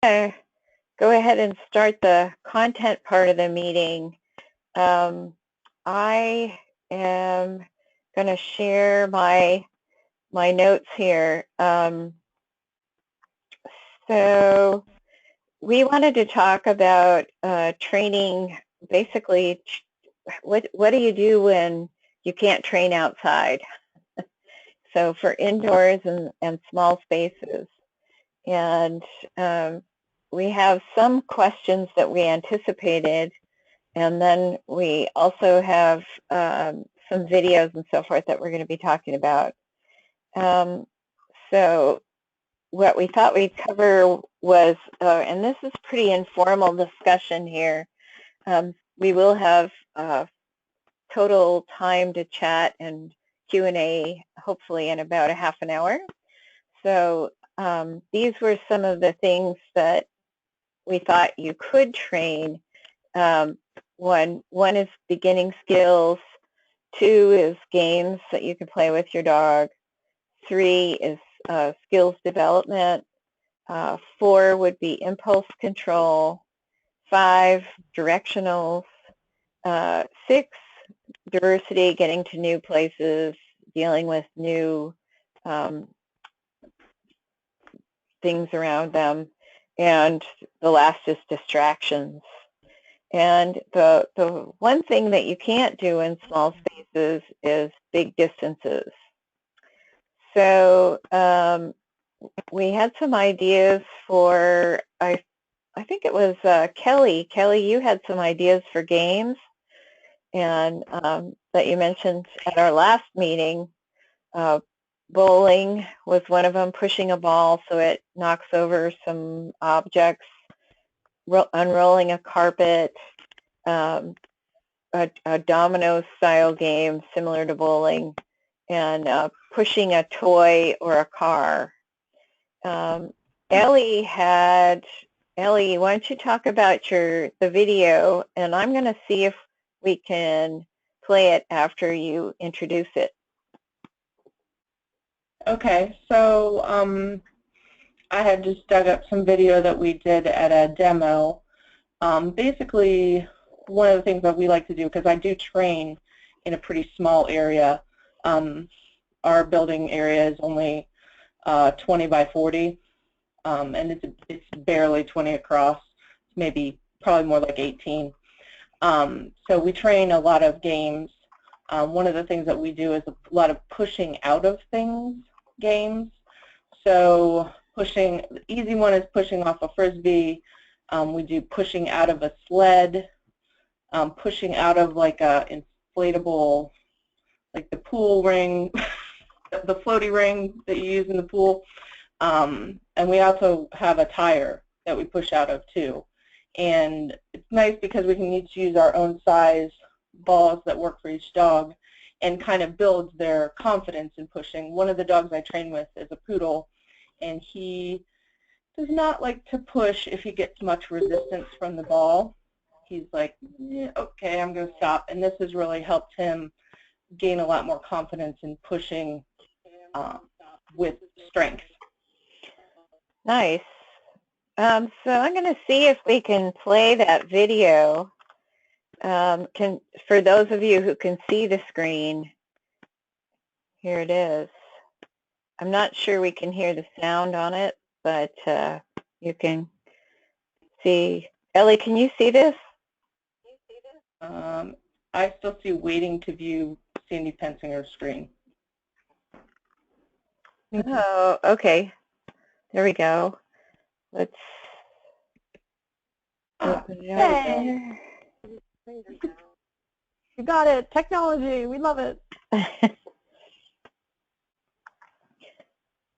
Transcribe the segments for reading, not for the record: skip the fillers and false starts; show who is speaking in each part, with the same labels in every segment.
Speaker 1: to go ahead and start the content part of the meeting. I am going to share my notes here. So we wanted to talk about training. Basically, what do you do when you can't train outside? So for indoors and small spaces. And we have some questions that we anticipated, and then we also have some videos and so forth that we're going to be talking about. So what we thought we'd cover was, and this is pretty informal discussion here, we will have total time to chat and Q&A hopefully in about a half an hour. So these were some of the things that we thought you could train. One is beginning skills. 2 is games that you can play with your dog. 3 is skills development. 4 would be impulse control. 5, directionals. 6, diversity, getting to new places, dealing with new things around them. And the last is distractions. And the one thing that you can't do in small spaces is big distances. So we had some ideas for, I think it was Kelly. Kelly, you had some ideas for games, and that you mentioned at our last meeting. Bowling was one of them, pushing a ball so it knocks over some objects, unrolling a carpet, a domino-style game similar to bowling, and pushing a toy or a car. Ellie, why don't you talk about the video, and I'm going to see if we can play it after you introduce it.
Speaker 2: Okay, so I had just dug up some video that we did at a demo. Basically, one of the things that we like to do, because I do train in a pretty small area, our building area is only 20 by 40, and it's barely 20 across, probably more like 18. So we train a lot of games. One of the things that we do is a lot of pushing out of things games. So the easy one is pushing off a Frisbee. We do pushing out of a sled, pushing out of like a inflatable, like the pool ring, the floaty ring that you use in the pool. And we also have a tire that we push out of too. And it's nice because we can each use our own size balls that work for each dog, and kind of builds their confidence in pushing. One of the dogs I train with is a poodle, and he does not like to push if he gets much resistance from the ball. He's like, yeah, okay, I'm going to stop. And this has really helped him gain a lot more confidence in pushing with strength.
Speaker 1: Nice. So I'm going to see if we can play that video. For those of you who can see the screen, here it is. I'm not sure we can hear the sound on it, but you can see. Ellie, can you see this?
Speaker 2: I still see waiting to view Sandy Pensinger's screen.
Speaker 1: Oh, okay. There we go. Let's open it up there.
Speaker 3: You got it. Technology. We love it.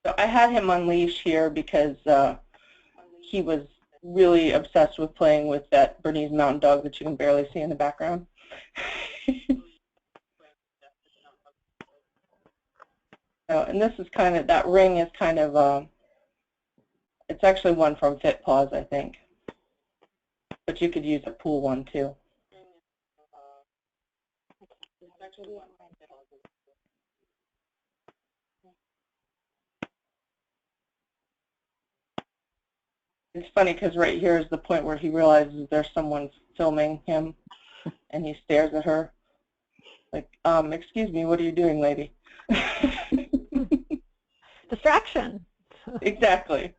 Speaker 2: So I had him on leash here because he was really obsessed with playing with that Bernese Mountain Dog that you can barely see in the background. And this is kind of, that ring is kind of, it's actually one from Fit Paws, I think. But you could use a pool one too. It's funny because right here is the point where he realizes there's someone filming him, and he stares at her like, excuse me, what are you doing, lady?
Speaker 3: Distraction.
Speaker 2: Exactly.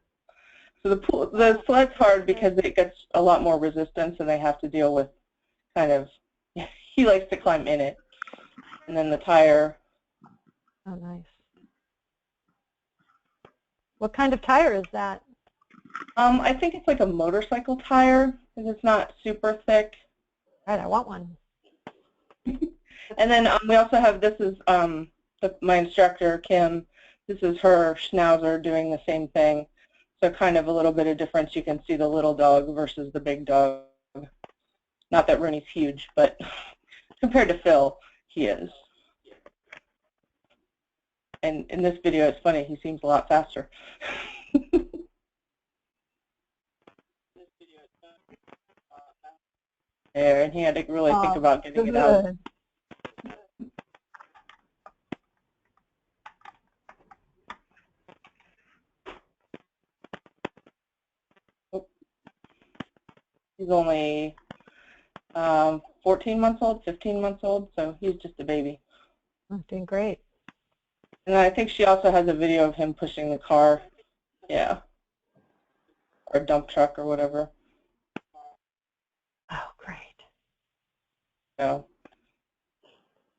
Speaker 2: So the sled's hard because it gets a lot more resistance, and they have to deal with kind of, he likes to climb in it. And then the tire.
Speaker 3: Oh, nice. What kind of tire is that?
Speaker 2: I think it's like a motorcycle tire, because it's not super thick.
Speaker 3: Right, I want one.
Speaker 2: And then we also have, this is my instructor, Kim. This is her Schnauzer doing the same thing. So kind of a little bit of difference. You can see the little dog versus the big dog. Not that Rooney's huge, but compared to Phil, he is. And in this video, it's funny, he seems a lot faster. There, and he had to really think about getting it out. He's only 14 months old, 15 months old, so he's just a baby.
Speaker 3: Oh, doing great.
Speaker 2: And I think she also has a video of him pushing the car, yeah, or dump truck or whatever.
Speaker 3: Oh, great.
Speaker 2: So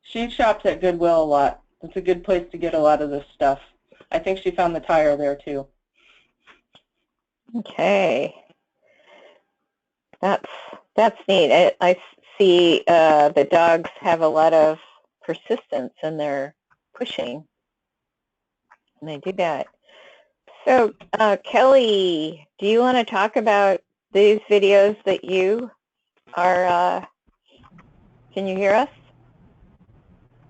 Speaker 2: she shops at Goodwill a lot. It's a good place to get a lot of this stuff. I think she found the tire there too.
Speaker 1: Okay. That's neat. I see the dogs have a lot of persistence in their pushing, and they do that. So, Kelly, do you want to talk about these videos that you are, can you hear us?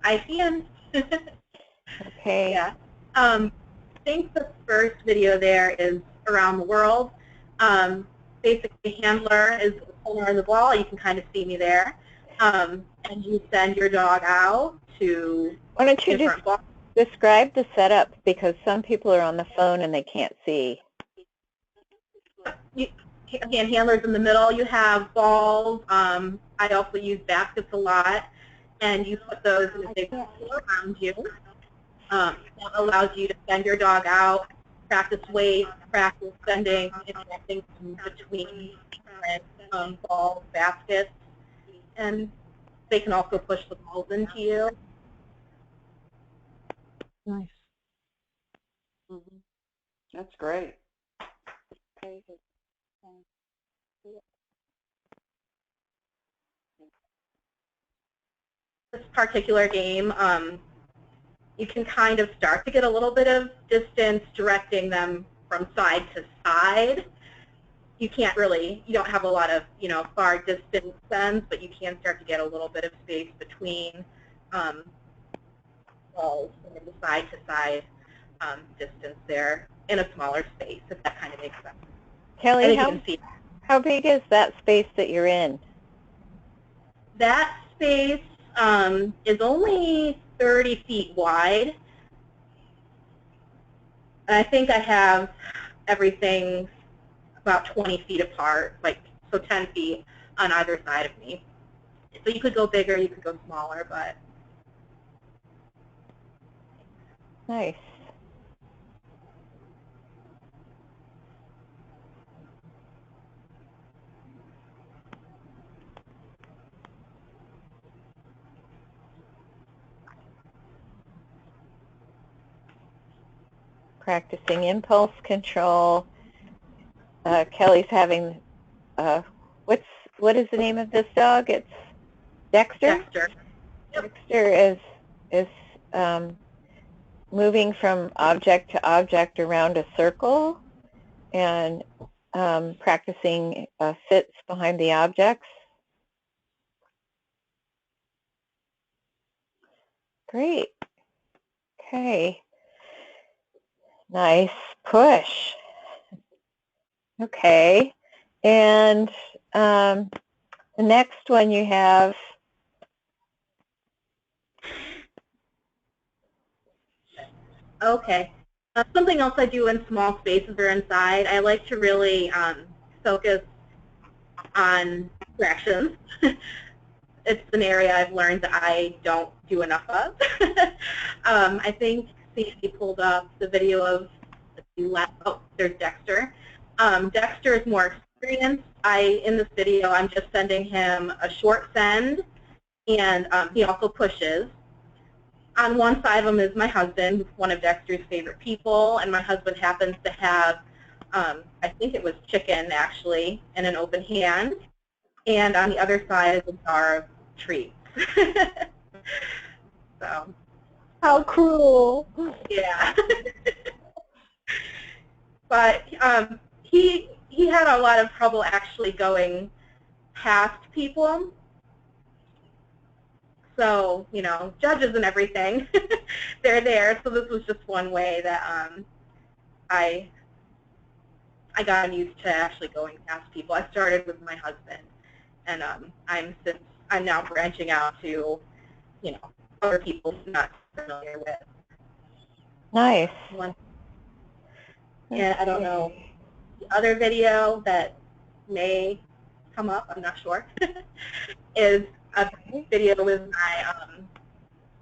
Speaker 4: I can.
Speaker 1: Okay.
Speaker 4: Yeah. I think the first video there is around the world. Basically, handler is the corner of the ball. You can kind of see me there. And you send your dog out to
Speaker 1: Why don't you
Speaker 4: different balls.
Speaker 1: describe the setup, because some people are on the phone and they can't see.
Speaker 4: Again, handlers in the middle. You have balls. I also use baskets a lot. And you put those in a big ball around you. That allows you to send your dog out, practice weight, practice sending, interacting between different balls, baskets, and they can also push the balls into you.
Speaker 3: Nice.
Speaker 2: Mm-hmm. That's great.
Speaker 4: This particular game, you can kind of start to get a little bit of distance directing them from side to side. You can't really, you don't have a lot of, far distance sends, but you can start to get a little bit of space between balls and the side to side distance there in a smaller space, if that kind of makes sense.
Speaker 1: Kelly, how big is that space that you're in?
Speaker 4: That space is only 30 feet wide. And I think I have everything about 20 feet apart, so 10 feet on either side of me. So you could go bigger, you could go smaller, but.
Speaker 1: Nice. Practicing impulse control. Kelly's having, what is the name of this dog? It's Dexter?
Speaker 4: Dexter. Yep.
Speaker 1: Dexter is moving from object to object around a circle and practicing sits behind the objects. Great. Okay. Nice push. Okay. And the next one you have,
Speaker 4: Okay. Something else I do in small spaces or inside, I like to really focus on directions. It's an area I've learned that I don't do enough of. I think Sandy pulled up the video of, oh, there's Dexter. Dexter is more experienced. In this video, I'm just sending him a short send, and he also pushes. On one side of him is my husband, who's one of Dexter's favorite people, and my husband happens to have, I think it was chicken, actually, in an open hand. And on the other side is a jar of treats. So.
Speaker 3: How cruel.
Speaker 4: Yeah. But he had a lot of trouble actually going past people. So, you know, judges and everything, they're there. So this was just one way that I got used to actually going past people. I started with my husband, and I'm now branching out to, you know, other people I'm not familiar with.
Speaker 1: Nice.
Speaker 4: And I don't know, the other video that may come up, I'm not sure, is a video with my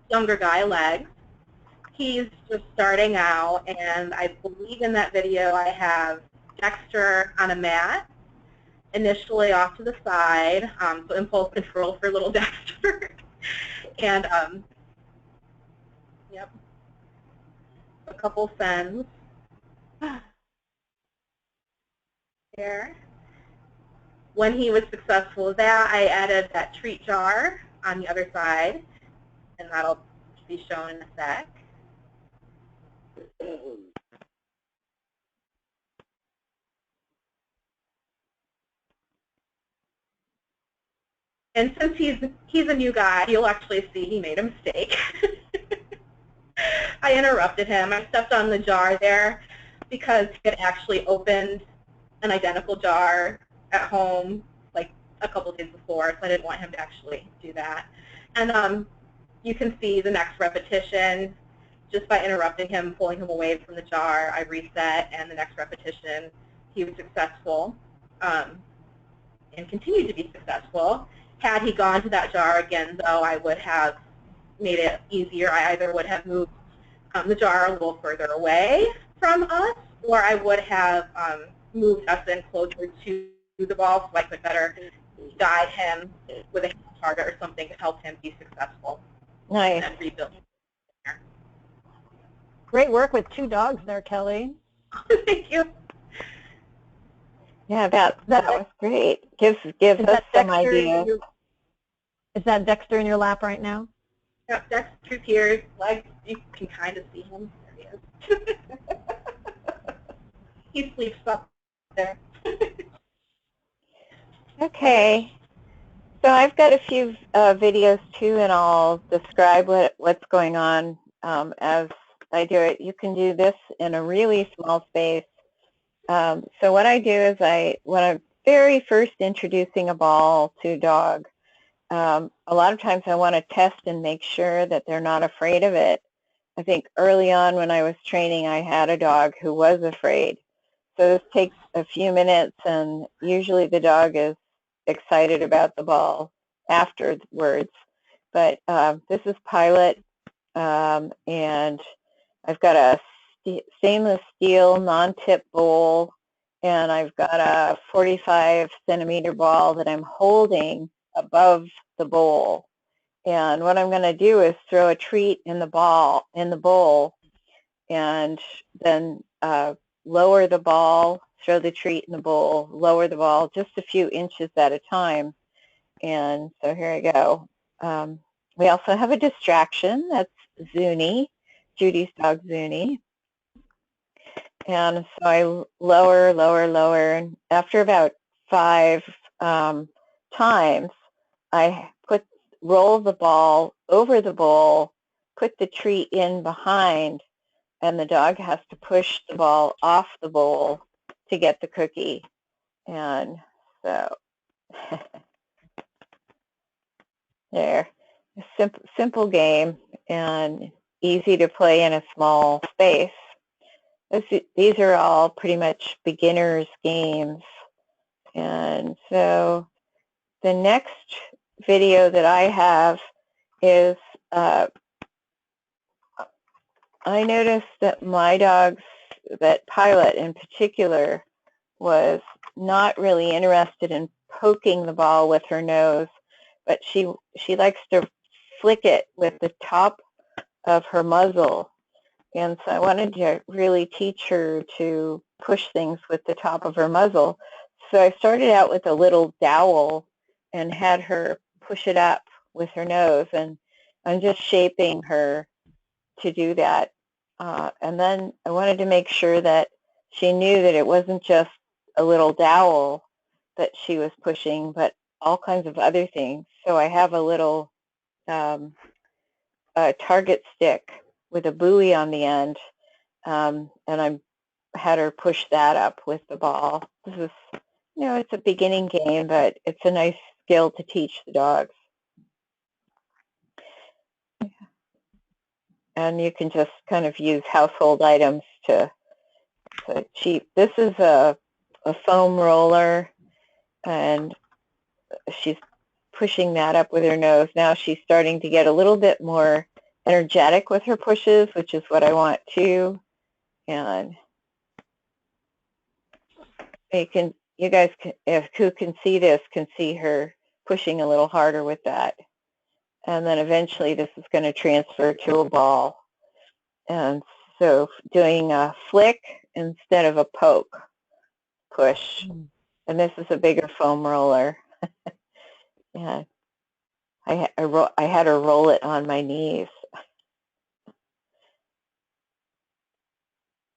Speaker 4: younger guy, Legs. He's just starting out, and I believe in that video I have Dexter on a mat, initially off to the side, so impulse control for little Dexter. And, yep, a couple sends there. When he was successful with that, I added that treat jar on the other side, and that'll be shown in a sec. And since he's a new guy, you'll actually see he made a mistake. I interrupted him. I stepped on the jar there because he had actually opened an identical jar at home like a couple days before, so I didn't want him to actually do that. And you can see the next repetition, just by interrupting him, pulling him away from the jar, I reset, and the next repetition, he was successful and continued to be successful. Had he gone to that jar again, though, I would have made it easier. I either would have moved the jar a little further away from us, or I would have moved us in closer to the ball so I could better guide him with a hand target or something to help him be successful.
Speaker 1: Nice.
Speaker 4: And rebuild.
Speaker 3: Great work with 2 dogs there, Kelly.
Speaker 4: Thank you.
Speaker 1: Yeah, that was great. Gives us some ideas.
Speaker 3: Is that Dexter in your lap right now?
Speaker 4: Yep, Dexter here. Legs, you can kind of see him. There he is. He sleeps up there.
Speaker 1: Okay. So I've got a few videos too, and I'll describe what's going on as I do it. You can do this in a really small space. So what I do is when I'm very first introducing a ball to a dog, a lot of times I want to test and make sure that they're not afraid of it. I think early on when I was training, I had a dog who was afraid. So this takes a few minutes, and usually the dog is excited about the ball afterwards. But this is Pilot, and I've got a stainless steel non-tip bowl, and I've got a 45-centimeter ball that I'm holding above the bowl. And what I'm going to do is throw a treat in the bowl, and then lower the ball, throw the treat in the bowl, lower the ball just a few inches at a time. And so here I go. We also have a distraction. That's Zuni, Judy's dog Zuni. And so I lower, and after about 5 times, I roll the ball over the bowl, put the treat in behind, and the dog has to push the ball off the bowl to get the cookie. And so there, a simple game and easy to play in a small space. these are all pretty much beginners games. And so the next video that I have is, I noticed that my dogs, that Pilot in particular, was not really interested in poking the ball with her nose, but she likes to flick it with the top of her muzzle. And so I wanted to really teach her to push things with the top of her muzzle. So I started out with a little dowel and had her push it up with her nose, and I'm just shaping her to do that. And then I wanted to make sure that she knew that it wasn't just a little dowel that she was pushing, but all kinds of other things. So I have a little target stick with a buoy on the end, and I had her push that up with the ball. This is, it's a beginning game, but it's a nice skill to teach the dogs. And you can just kind of use household items to cheat. This is a foam roller, and she's pushing that up with her nose. Now she's starting to get a little bit more energetic with her pushes, which is what I want too. And you guys, who can see this, can see her pushing a little harder with that. And then eventually this is going to transfer to a ball. And so doing a flick instead of a poke push. And this is a bigger foam roller. Yeah, I had her roll it on my knees.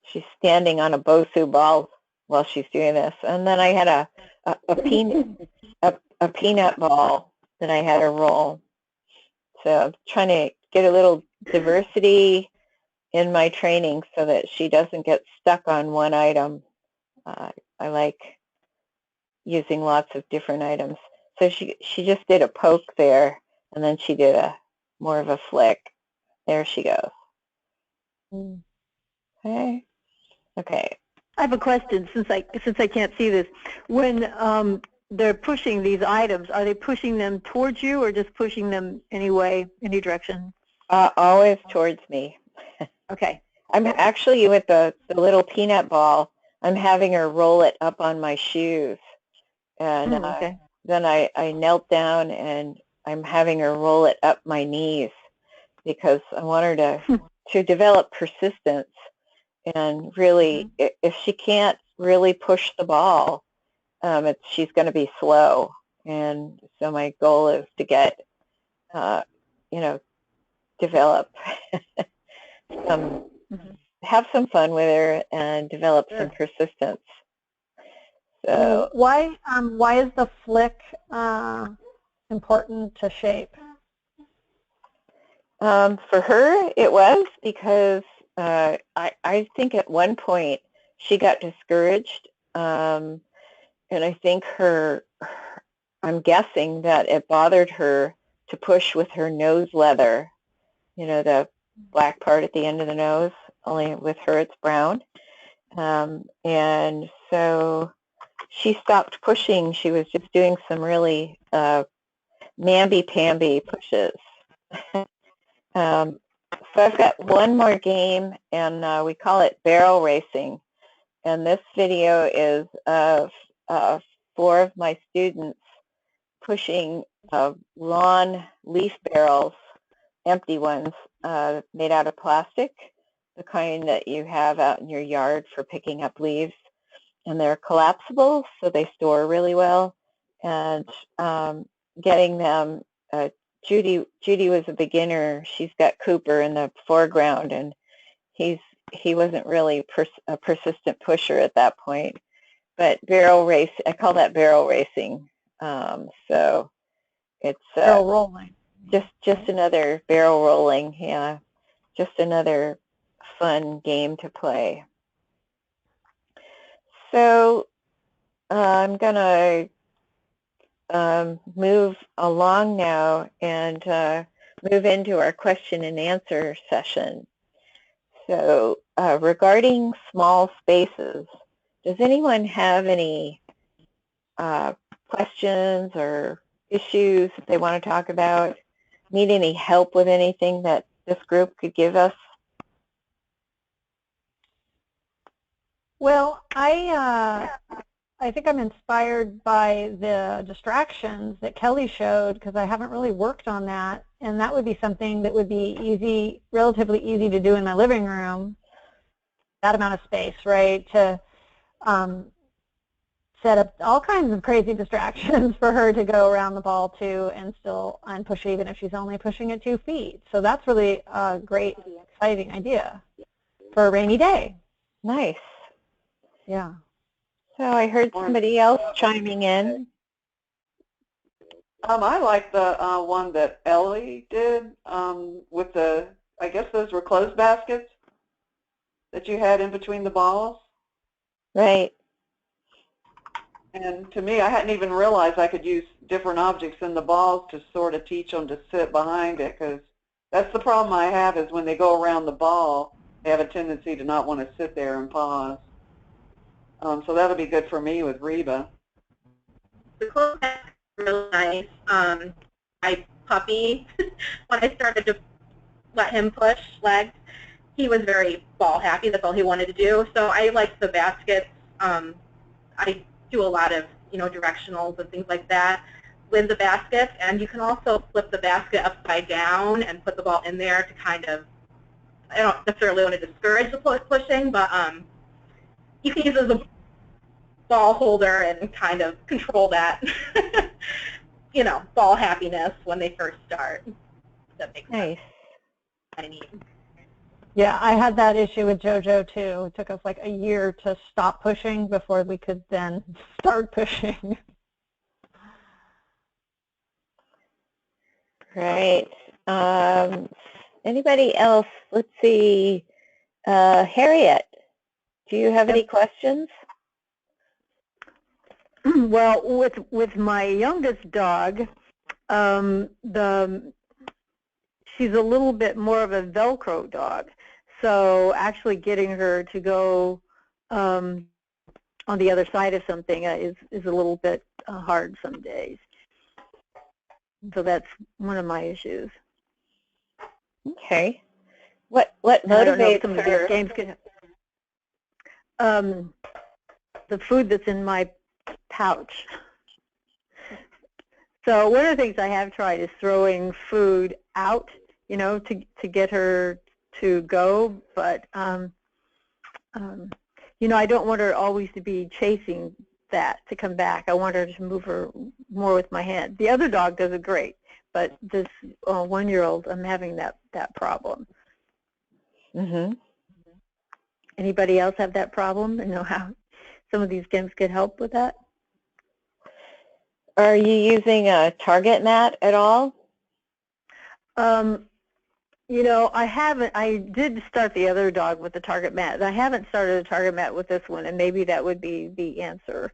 Speaker 1: She's standing on a Bosu ball while she's doing this. And then I had a peanut ball that I had her roll. So I'm trying to get a little diversity in my training so that she doesn't get stuck on one item. I like using lots of different items. So she just did a poke there, and then she did more of a flick. There she goes. Okay. Okay.
Speaker 3: I have a question since I can't see this. When they're pushing these items, are they pushing them towards you or just pushing them any direction?
Speaker 1: Always towards me.
Speaker 3: Okay.
Speaker 1: I'm actually, with the little peanut ball, I'm having her roll it up on my shoes. And
Speaker 3: okay.
Speaker 1: Then I knelt down and I'm having her roll it up my knees because I want her to develop persistence. And really, if she can't really push the ball, she's going to be slow. And so my goal is to get, develop have some fun with her and develop some persistence. So
Speaker 3: why is the flick important to shape?
Speaker 1: For her, it was because I think at one point she got discouraged, and I think I'm guessing that it bothered her to push with her nose leather, the black part at the end of the nose, only with her it's brown. And so she stopped pushing. She was just doing some really mamby-pamby pushes. So I've got one more game, and we call it barrel racing. And this video is of 4 of my students pushing lawn leaf barrels, empty ones, made out of plastic, the kind that you have out in your yard for picking up leaves. And they're collapsible, so they store really well. And getting them, Judy was a beginner. She's got Cooper in the foreground, and he wasn't really a persistent pusher at that point. But barrel race, I call that barrel racing. So it's
Speaker 3: barrel rolling.
Speaker 1: Just another barrel rolling, yeah. Just another fun game to play. So I'm going to move along now and move into our question and answer session. So regarding small spaces, does anyone have any questions or issues that they want to talk about? Need any help with anything that this group could give us?
Speaker 3: Well, I think I'm inspired by the distractions that Kelly showed because I haven't really worked on that, and that would be something that would be easy, relatively easy to do in my living room. That amount of space, right? To set up all kinds of crazy distractions for her to go around the ball to and still unpush even if she's only pushing it 2 feet. So that's really a great, exciting idea for a rainy day.
Speaker 1: Nice.
Speaker 3: Yeah.
Speaker 1: So I heard somebody else chiming in.
Speaker 5: I like the one that Ellie did with the, I guess those were clothes baskets that you had in between the balls.
Speaker 1: Right.
Speaker 5: And to me, I hadn't even realized I could use different objects in the balls to sort of teach them to sit behind it, because that's the problem I have is when they go around the ball, they have a tendency to not want to sit there and pause. So that'll be good for me with Reba.
Speaker 4: The clothes bag is really nice. My puppy, when I started to let him push legs, he was very ball happy. That's all he wanted to do. So I like the baskets. I do a lot of, directionals and things like that with the baskets. And you can also flip the basket upside down and put the ball in there to kind of, I don't necessarily want to discourage the pushing, but you can use it as a ball holder and kind of control that, ball happiness when they first start. That makes
Speaker 1: Nice.
Speaker 4: Kind of neat.
Speaker 3: Yeah, I had that issue with JoJo too. It took us like a year to stop pushing before we could then start pushing.
Speaker 1: Right. Anybody else? Let's see. Harriet, do you have any questions?
Speaker 3: Well, with my youngest dog, she's a little bit more of a Velcro dog. So actually getting her to go on the other side of something is a little bit hard some days. So that's one of my issues.
Speaker 1: Okay. What motivates
Speaker 3: some
Speaker 1: her?
Speaker 3: of these games can, the food that's in my pouch. So one of the things I have tried is throwing food out, to get her to go, but I don't want her always to be chasing that to come back. I want her to move her more with my hand. The other dog does it great, but this 1-year-old, I'm having that problem.
Speaker 1: Mm-hmm.
Speaker 3: Anybody else have that problem and know how some of these games could help with that?
Speaker 1: Are you using a target mat at all?
Speaker 3: I haven't. I did start the other dog with the target mat. I haven't started a target mat with this one, and maybe that would be the answer.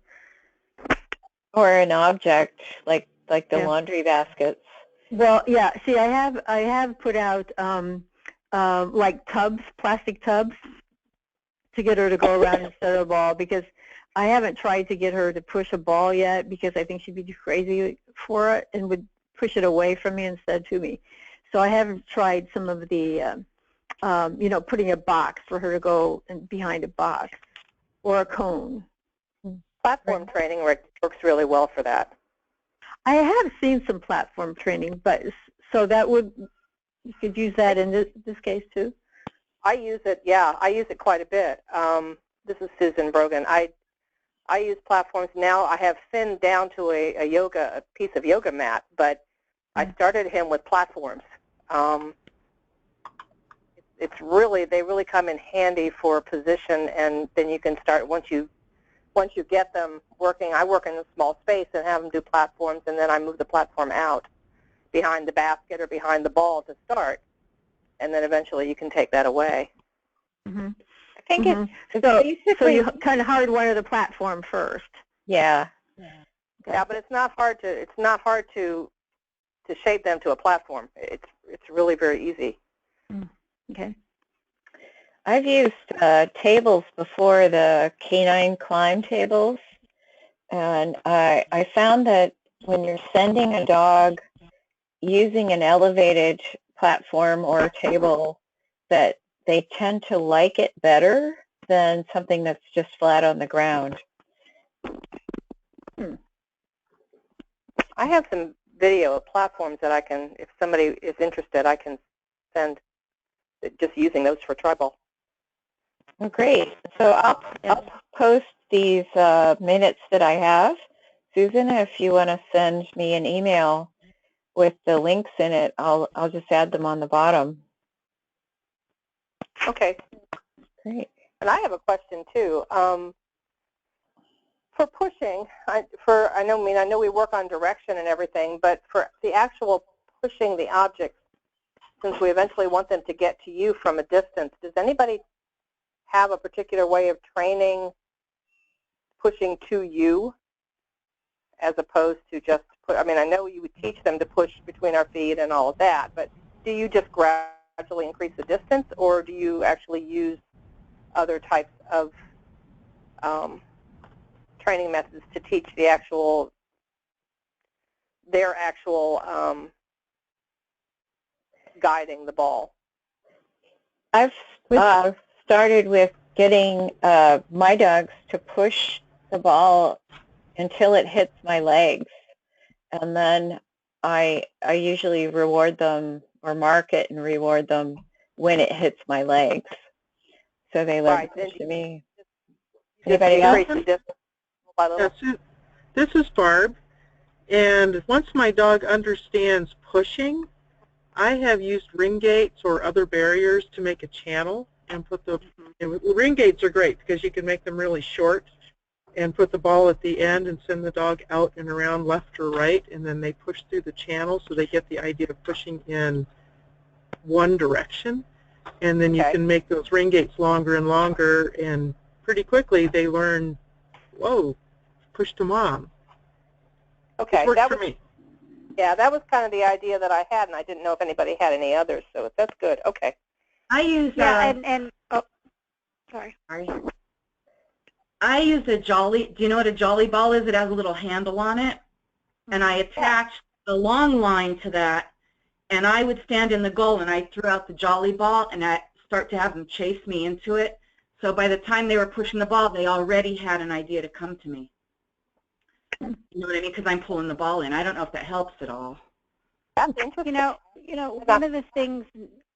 Speaker 1: Or an object like the laundry baskets?
Speaker 3: Well, yeah. See, I have put out like tubs, plastic tubs, to get her to go around instead of a ball, because I haven't tried to get her to push a ball yet because I think she'd be too crazy for it and would push it away from me instead to me. So I haven't tried some of the, putting a box for her to go behind a box or a cone.
Speaker 6: Platform training works really well for that.
Speaker 3: I have seen some platform training, but so that you could use that in this case too?
Speaker 6: I use it, yeah, I use it quite a bit. This is Susan Brogan. I use platforms now. I have thinned down to a piece of yoga mat, but I started him with platforms. They really come in handy for position, and then you can start once you get them working. I work in a small space and have them do platforms, and then I move the platform out behind the basket or behind the ball to start, and then eventually you can take that away.
Speaker 3: Mm-hmm.
Speaker 1: I think it's
Speaker 3: so
Speaker 1: basically,
Speaker 3: you kind of hardwire the platform first.
Speaker 1: Yeah.
Speaker 6: Yeah, but it's not hard to shape them to a platform. It's really very easy.
Speaker 3: Okay.
Speaker 1: I've used tables before, the canine climb tables, and I found that when you're sending a dog using an elevated platform or table, that they tend to like it better than something that's just flat on the ground.
Speaker 6: I have some video of platforms that I can, if somebody is interested, I can send, just using those for Treibball.
Speaker 1: Oh, great. So I'll post these minutes that I have. Susan, if you want to send me an email with the links in it, I'll just add them on the bottom.
Speaker 6: Okay.
Speaker 1: Great.
Speaker 6: And I have a question too. For pushing, I know we work on direction and everything, but for the actual pushing the objects, since we eventually want them to get to you from a distance, does anybody have a particular way of training pushing to you as opposed to just put, I mean, I know you would teach them to push between our feet and all of that, but do you just gradually increase the distance, or do you actually use other types of training methods to teach the their actual guiding the ball?
Speaker 1: I've started with getting my dogs to push the ball until it hits my legs, and then I usually reward them or mark it and reward them when it hits my legs, so they love to push to me. Anybody else?
Speaker 7: Yes, this is Barb, and once my dog understands pushing, I have used ring gates or other barriers to make a channel and put the ring gates are great because you can make them really short and put the ball at the end and send the dog out and around left or right, and then they push through the channel, so they get the idea of pushing in one direction. And then you can make those ring gates longer and longer, and pretty quickly they learn, whoa, push to mom.
Speaker 6: Okay,
Speaker 7: that was for me.
Speaker 6: Yeah, that was kind of the idea that I had, and I didn't know if anybody had any others, so that's good. Okay.
Speaker 4: I use
Speaker 3: Sorry.
Speaker 4: I use a jolly. Do you know what a jolly ball is? It has a little handle on it, and I attach the long line to that, and I would stand in the goal, and I threw out the jolly ball, and I start to have them chase me into it. So by the time they were pushing the ball, they already had an idea to come to me. You know what I mean? Because I'm pulling the ball in. I don't know if that helps at all.
Speaker 6: That's interesting.
Speaker 8: You know, one of the things,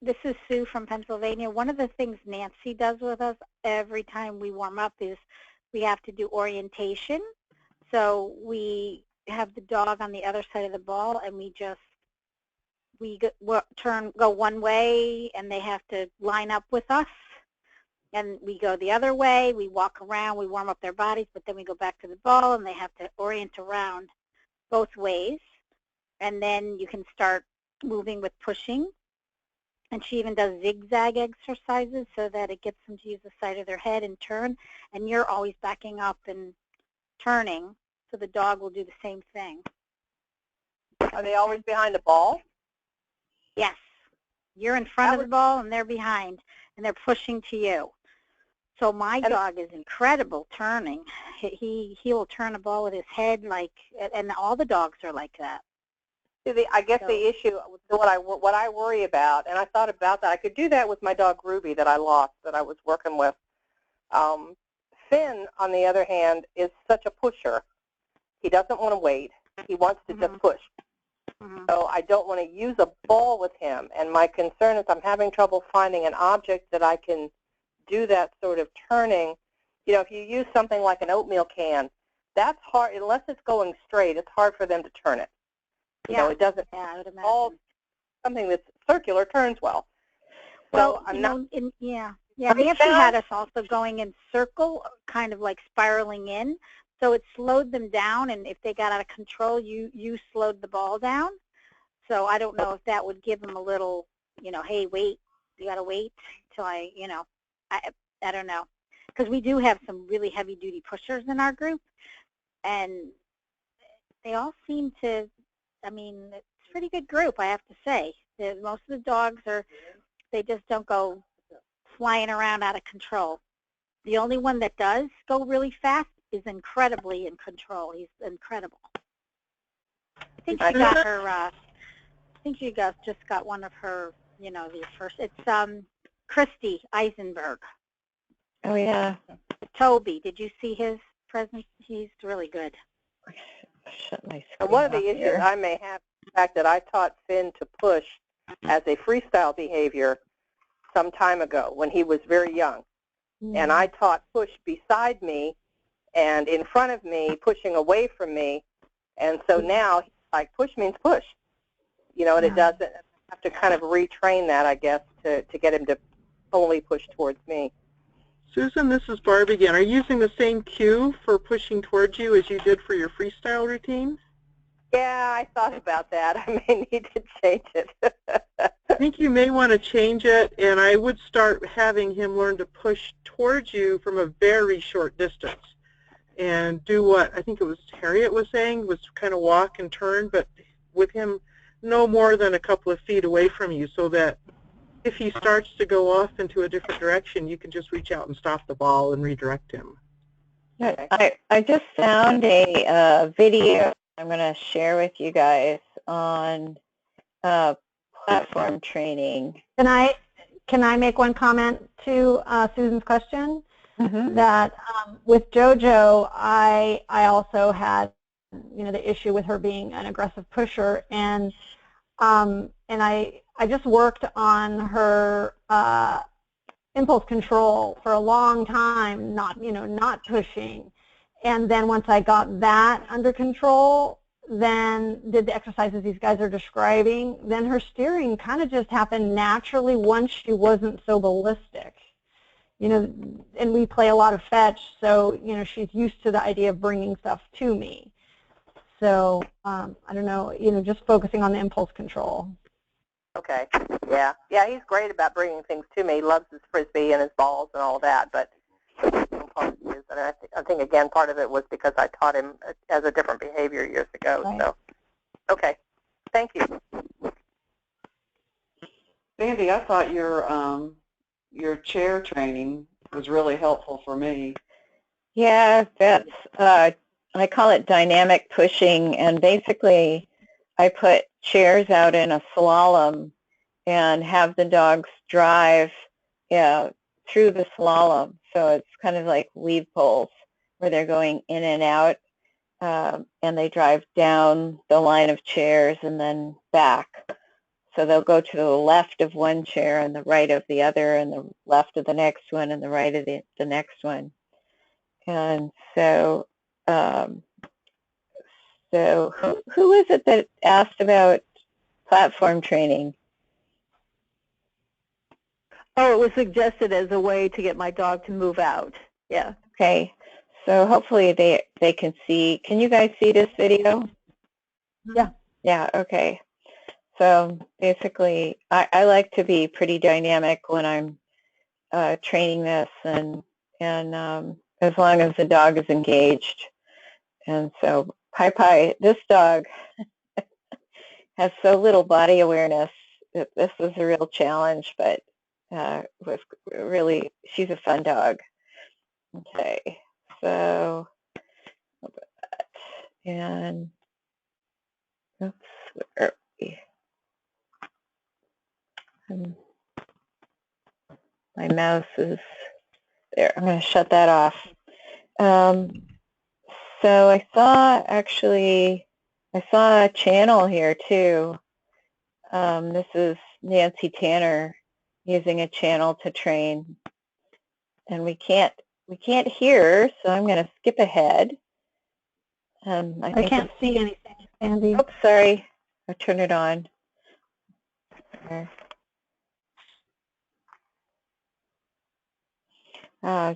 Speaker 8: this is Sue from Pennsylvania, one of the things Nancy does with us every time we warm up is we have to do orientation. So we have the dog on the other side of the ball, and we go one way, and they have to line up with us. And we go the other way, we walk around, we warm up their bodies, but then we go back to the ball, and they have to orient around both ways. And then you can start moving with pushing. And she even does zigzag exercises so that it gets them to use the side of their head and turn. And you're always backing up and turning, so the dog will do the same thing.
Speaker 6: Are they always behind the ball?
Speaker 8: Yes. You're in front of the ball, and they're behind, and they're pushing to you. So my dog is incredible turning. He will turn a ball with his head, and all the dogs are like that.
Speaker 6: I guess the issue, what I worry about, and I thought about that, I could do that with my dog Ruby that I lost, that I was working with. Finn, on the other hand, is such a pusher. He doesn't want to wait. He wants to just push. So I don't want to use a ball with him. And my concern is I'm having trouble finding an object that I can do that sort of turning. You know, if you use something like an oatmeal can, that's hard. Unless it's going straight, it's hard for them to turn it. You know, it doesn't.
Speaker 8: Yeah, I would imagine.
Speaker 6: All something that's circular turns well.
Speaker 8: Well, Nancy had us also going in circle, kind of like spiraling in. So it slowed them down, and if they got out of control, you slowed the ball down. So I don't know if that would give them a little, hey, wait, you got to wait till I don't know. Because we do have some really heavy-duty pushers in our group, and they all seem to, it's a pretty good group, I have to say. Most of the dogs they just don't go flying around out of control. The only one that does go really fast is incredibly in control. He's incredible. I think she got her, I think she just got one of her, you know, the first, it's Christy Eisenberg.
Speaker 1: Oh, yeah.
Speaker 8: Toby, did you see his present? He's really good.
Speaker 1: Shut my screen
Speaker 6: And one of the
Speaker 1: off
Speaker 6: issues
Speaker 1: here.
Speaker 6: I may have is the fact that I taught Finn to push as a freestyle behavior some time ago when he was very young. And I taught push beside me and in front of me, pushing away from me. And so now, like, push means push. You know, and it doesn't, I have to kind of retrain that, I guess, to get him to only push towards me.
Speaker 7: Susan, this is Barb again. Are you using the same cue for pushing towards you as you did for your freestyle routine?
Speaker 6: Yeah, I thought about that. I may need to change it.
Speaker 7: I think you may want to change it, and I would start having him learn to push towards you from a very short distance and do what I think it was Harriet was saying, was kind of walk and turn, but with him no more than a couple of feet away from you, so that if he starts to go off into a different direction, you can just reach out and stop the ball and redirect him.
Speaker 1: I just found a video I'm going to share with you guys on platform training.
Speaker 9: Can I make one comment to Susan's question?
Speaker 1: Mm-hmm.
Speaker 9: That with JoJo, I also had, you know, the issue with her being an aggressive pusher, and I just worked on her impulse control for a long time, not pushing. And then once I got that under control, then did the exercises these guys are describing, then her steering kind of just happened naturally once she wasn't so ballistic. You know, and we play a lot of fetch, so, you know, she's used to the idea of bringing stuff to me. So, I don't know, you know, just focusing on the impulse control.
Speaker 6: Okay. Yeah. Yeah, he's great about bringing things to me. He loves his Frisbee and his balls and all that, but and I think, again, part of it was because I taught him as a different behavior years ago. Right. So, okay. Thank you.
Speaker 5: Sandy, I thought your chair training was really helpful for me.
Speaker 1: Yeah, that's, I call it dynamic pushing, and basically I put chairs out in a slalom and have the dogs drive through the slalom. So it's kind of like weave poles where they're going in and out, and they drive down the line of chairs and then back. So they'll go to the left of one chair and the right of the other, and the left of the next one and the right of the next one. And so, who is it that asked about platform training?
Speaker 3: Oh, it was suggested as a way to get my dog to move out. Yeah.
Speaker 1: Okay. So hopefully they can see. Can you guys see this video?
Speaker 9: Yeah.
Speaker 1: Yeah. Okay. So basically, I like to be pretty dynamic when I'm training this, and as long as the dog is engaged. And so Pi, this dog has so little body awareness that this was a real challenge, but was really, she's a fun dog. Okay, so and oops, where are we? My mouse is there. I'm going to shut that off. So I saw a channel here too. This is Nancy Tanner using a channel to train, and we can't hear, so I'm going to skip ahead.
Speaker 9: I can't see anything, Sandy.
Speaker 1: Oops, sorry. I'll turn it on.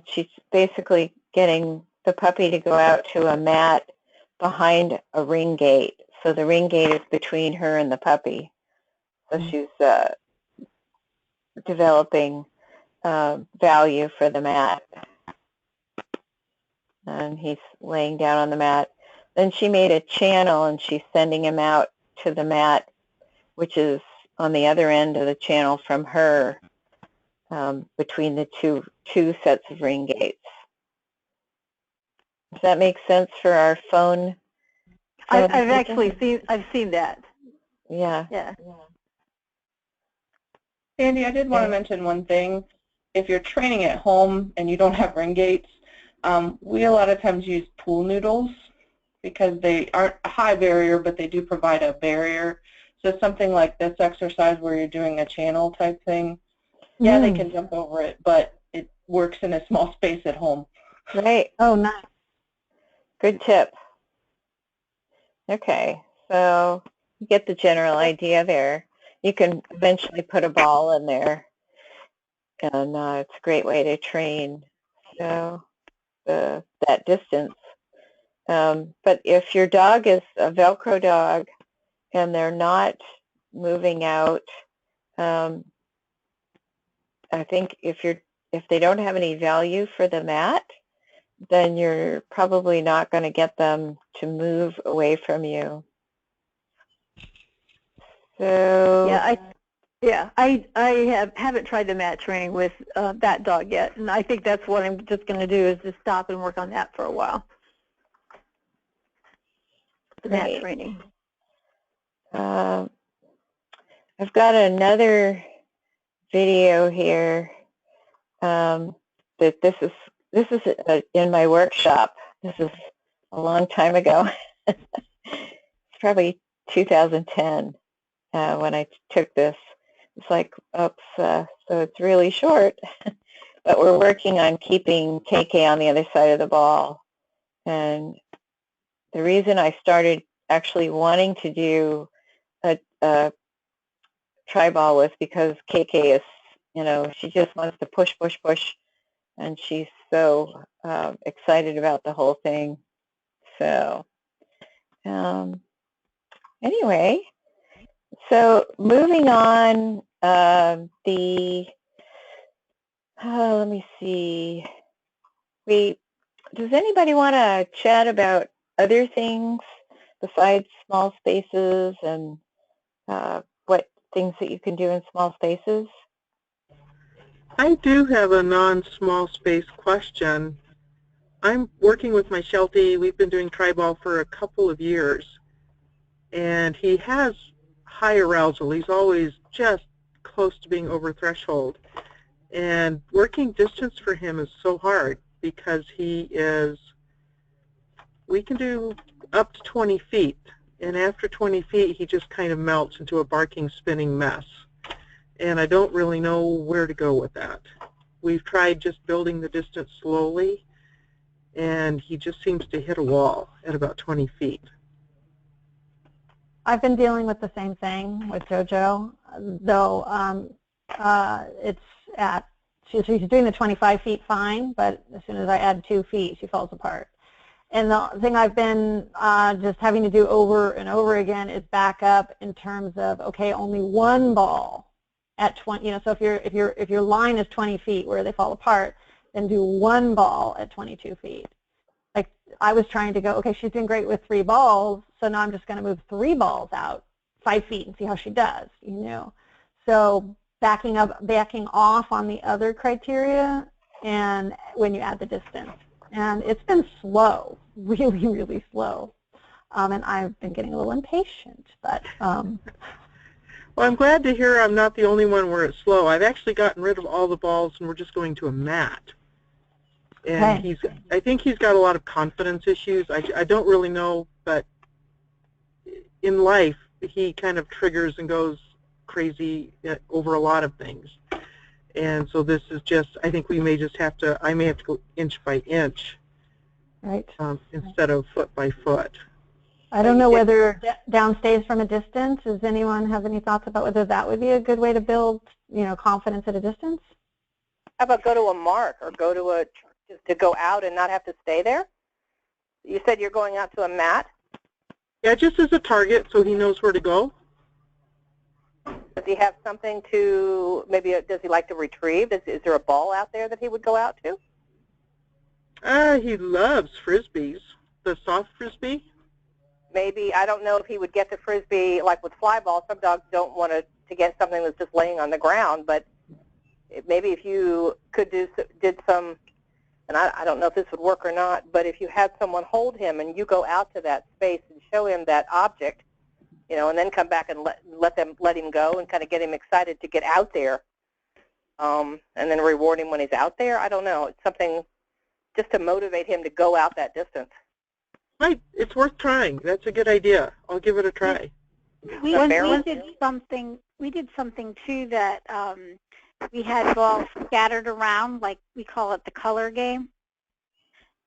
Speaker 1: She's basically getting the puppy to go out to a mat behind a ring gate. So the ring gate is between her and the puppy. So she's developing value for the mat. And he's laying down on the mat. Then she made a channel, and she's sending him out to the mat, which is on the other end of the channel from her. between the two sets of ring gates. Does that make sense for our phone?
Speaker 3: I've seen that.
Speaker 1: Yeah.
Speaker 3: Yeah.
Speaker 2: Sandy, I did want to mention one thing. If you're training at home and you don't have ring gates, we a lot of times use pool noodles because they aren't a high barrier, but they do provide a barrier. So something like this exercise where you're doing a channel type thing, yeah, they can jump over it, but it works in a small space at home.
Speaker 1: Right.
Speaker 3: Oh, nice.
Speaker 1: Good tip. Okay, so you get the general idea there. You can eventually put a ball in there, and it's a great way to train that distance. But if your dog is a Velcro dog and they're not moving out, I think if they don't have any value for the mat, then you're probably not going to get them to move away from you. So
Speaker 3: I haven't tried the mat training with that dog yet, and I think that's what I'm just going to do is just stop and work on that for a while. The mat training.
Speaker 1: I've got another video here that this is in my workshop. This is a long time ago. It's probably 2010 when I took this. It's like, oops, so it's really short, but we're working on keeping KK on the other side of the ball. And the reason I started actually wanting to do a Treibball was because KK is, she just wants to push, push, push, and she's so excited about the whole thing. So anyway, so moving on, let me see. Does anybody want to chat about other things besides small spaces and what things that you can do in small spaces?
Speaker 7: I do have a non-small space question. I'm working with my Sheltie. We've been doing Treibball for a couple of years, and he has high arousal. He's always just close to being over threshold. And working distance for him is so hard because we can do up to 20 feet. And after 20 feet, he just kind of melts into a barking, spinning mess. And I don't really know where to go with that. We've tried just building the distance slowly, and he just seems to hit a wall at about 20 feet.
Speaker 9: I've been dealing with the same thing with JoJo, though she's doing the 25 feet fine, but as soon as I add 2 feet, she falls apart. And the thing I've been just having to do over and over again is back up in terms of, okay, only one ball at 20, so if your line is 20 feet where they fall apart, then do one ball at 22 feet. Like I was trying to go, okay, she's doing great with 3 balls, so now I'm just going to move 3 balls out 5 feet and see how she does, So backing off on the other criteria, and when you add the distance. And it's been slow, really, really slow. And I've been getting a little impatient, but...
Speaker 7: Well, I'm glad to hear I'm not the only one where it's slow. I've actually gotten rid of all the balls, and we're just going to a mat. And
Speaker 9: okay.
Speaker 7: I think he's got a lot of confidence issues. I don't really know, but in life, he kind of triggers and goes crazy over a lot of things. And so this is just, I think I may have to go inch by inch,
Speaker 9: right,
Speaker 7: instead of foot by foot.
Speaker 9: I don't know whether downstays from a distance, does anyone have any thoughts about whether that would be a good way to build, confidence at a distance?
Speaker 6: How about go to a mark or go to to go out and not have to stay there? You said you're going out to a mat?
Speaker 7: Yeah, just as a target so he knows where to go.
Speaker 6: Does he have something to, does he like to retrieve? Is there a ball out there that he would go out to?
Speaker 7: He loves Frisbees, the soft Frisbee.
Speaker 6: Maybe, I don't know if he would get the Frisbee, like with fly balls, some dogs don't want to get something that's just laying on the ground, but maybe if you could did some, and I don't know if this would work or not, but if you had someone hold him and you go out to that space and show him that object, you know, and then come back and let him go and kind of get him excited to get out there, and then reward him when he's out there. I don't know. It's something just to motivate him to go out that distance.
Speaker 7: Right. It's worth trying. That's a good idea. I'll give it a try.
Speaker 8: We did something too that we had balls scattered around, like we call it the color game.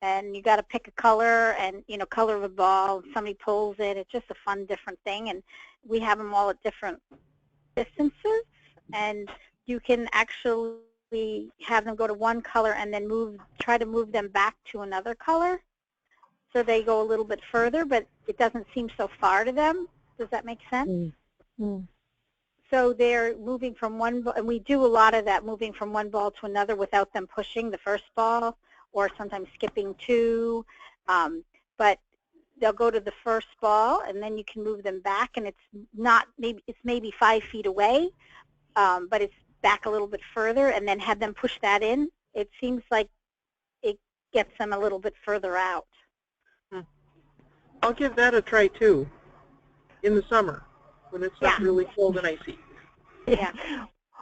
Speaker 8: And you got to pick a color and, you know, color the ball. Somebody pulls it. It's just a fun, different thing. And we have them all at different distances. And you can actually have them go to one color and then try to move them back to another color. So they go a little bit further, but it doesn't seem so far to them. Does that make sense?
Speaker 3: Mm-hmm.
Speaker 8: So they're moving from one ball, and we do a lot of that, moving from one ball to another without them pushing the first ball, or sometimes skipping two. But they'll go to the first ball, and then you can move them back, and it's maybe 5 feet away, but it's back a little bit further, and then have them push that in. It seems like it gets them a little bit further out.
Speaker 7: I'll give that a try too. In the summer, when it's not really cold and icy.
Speaker 3: Yeah.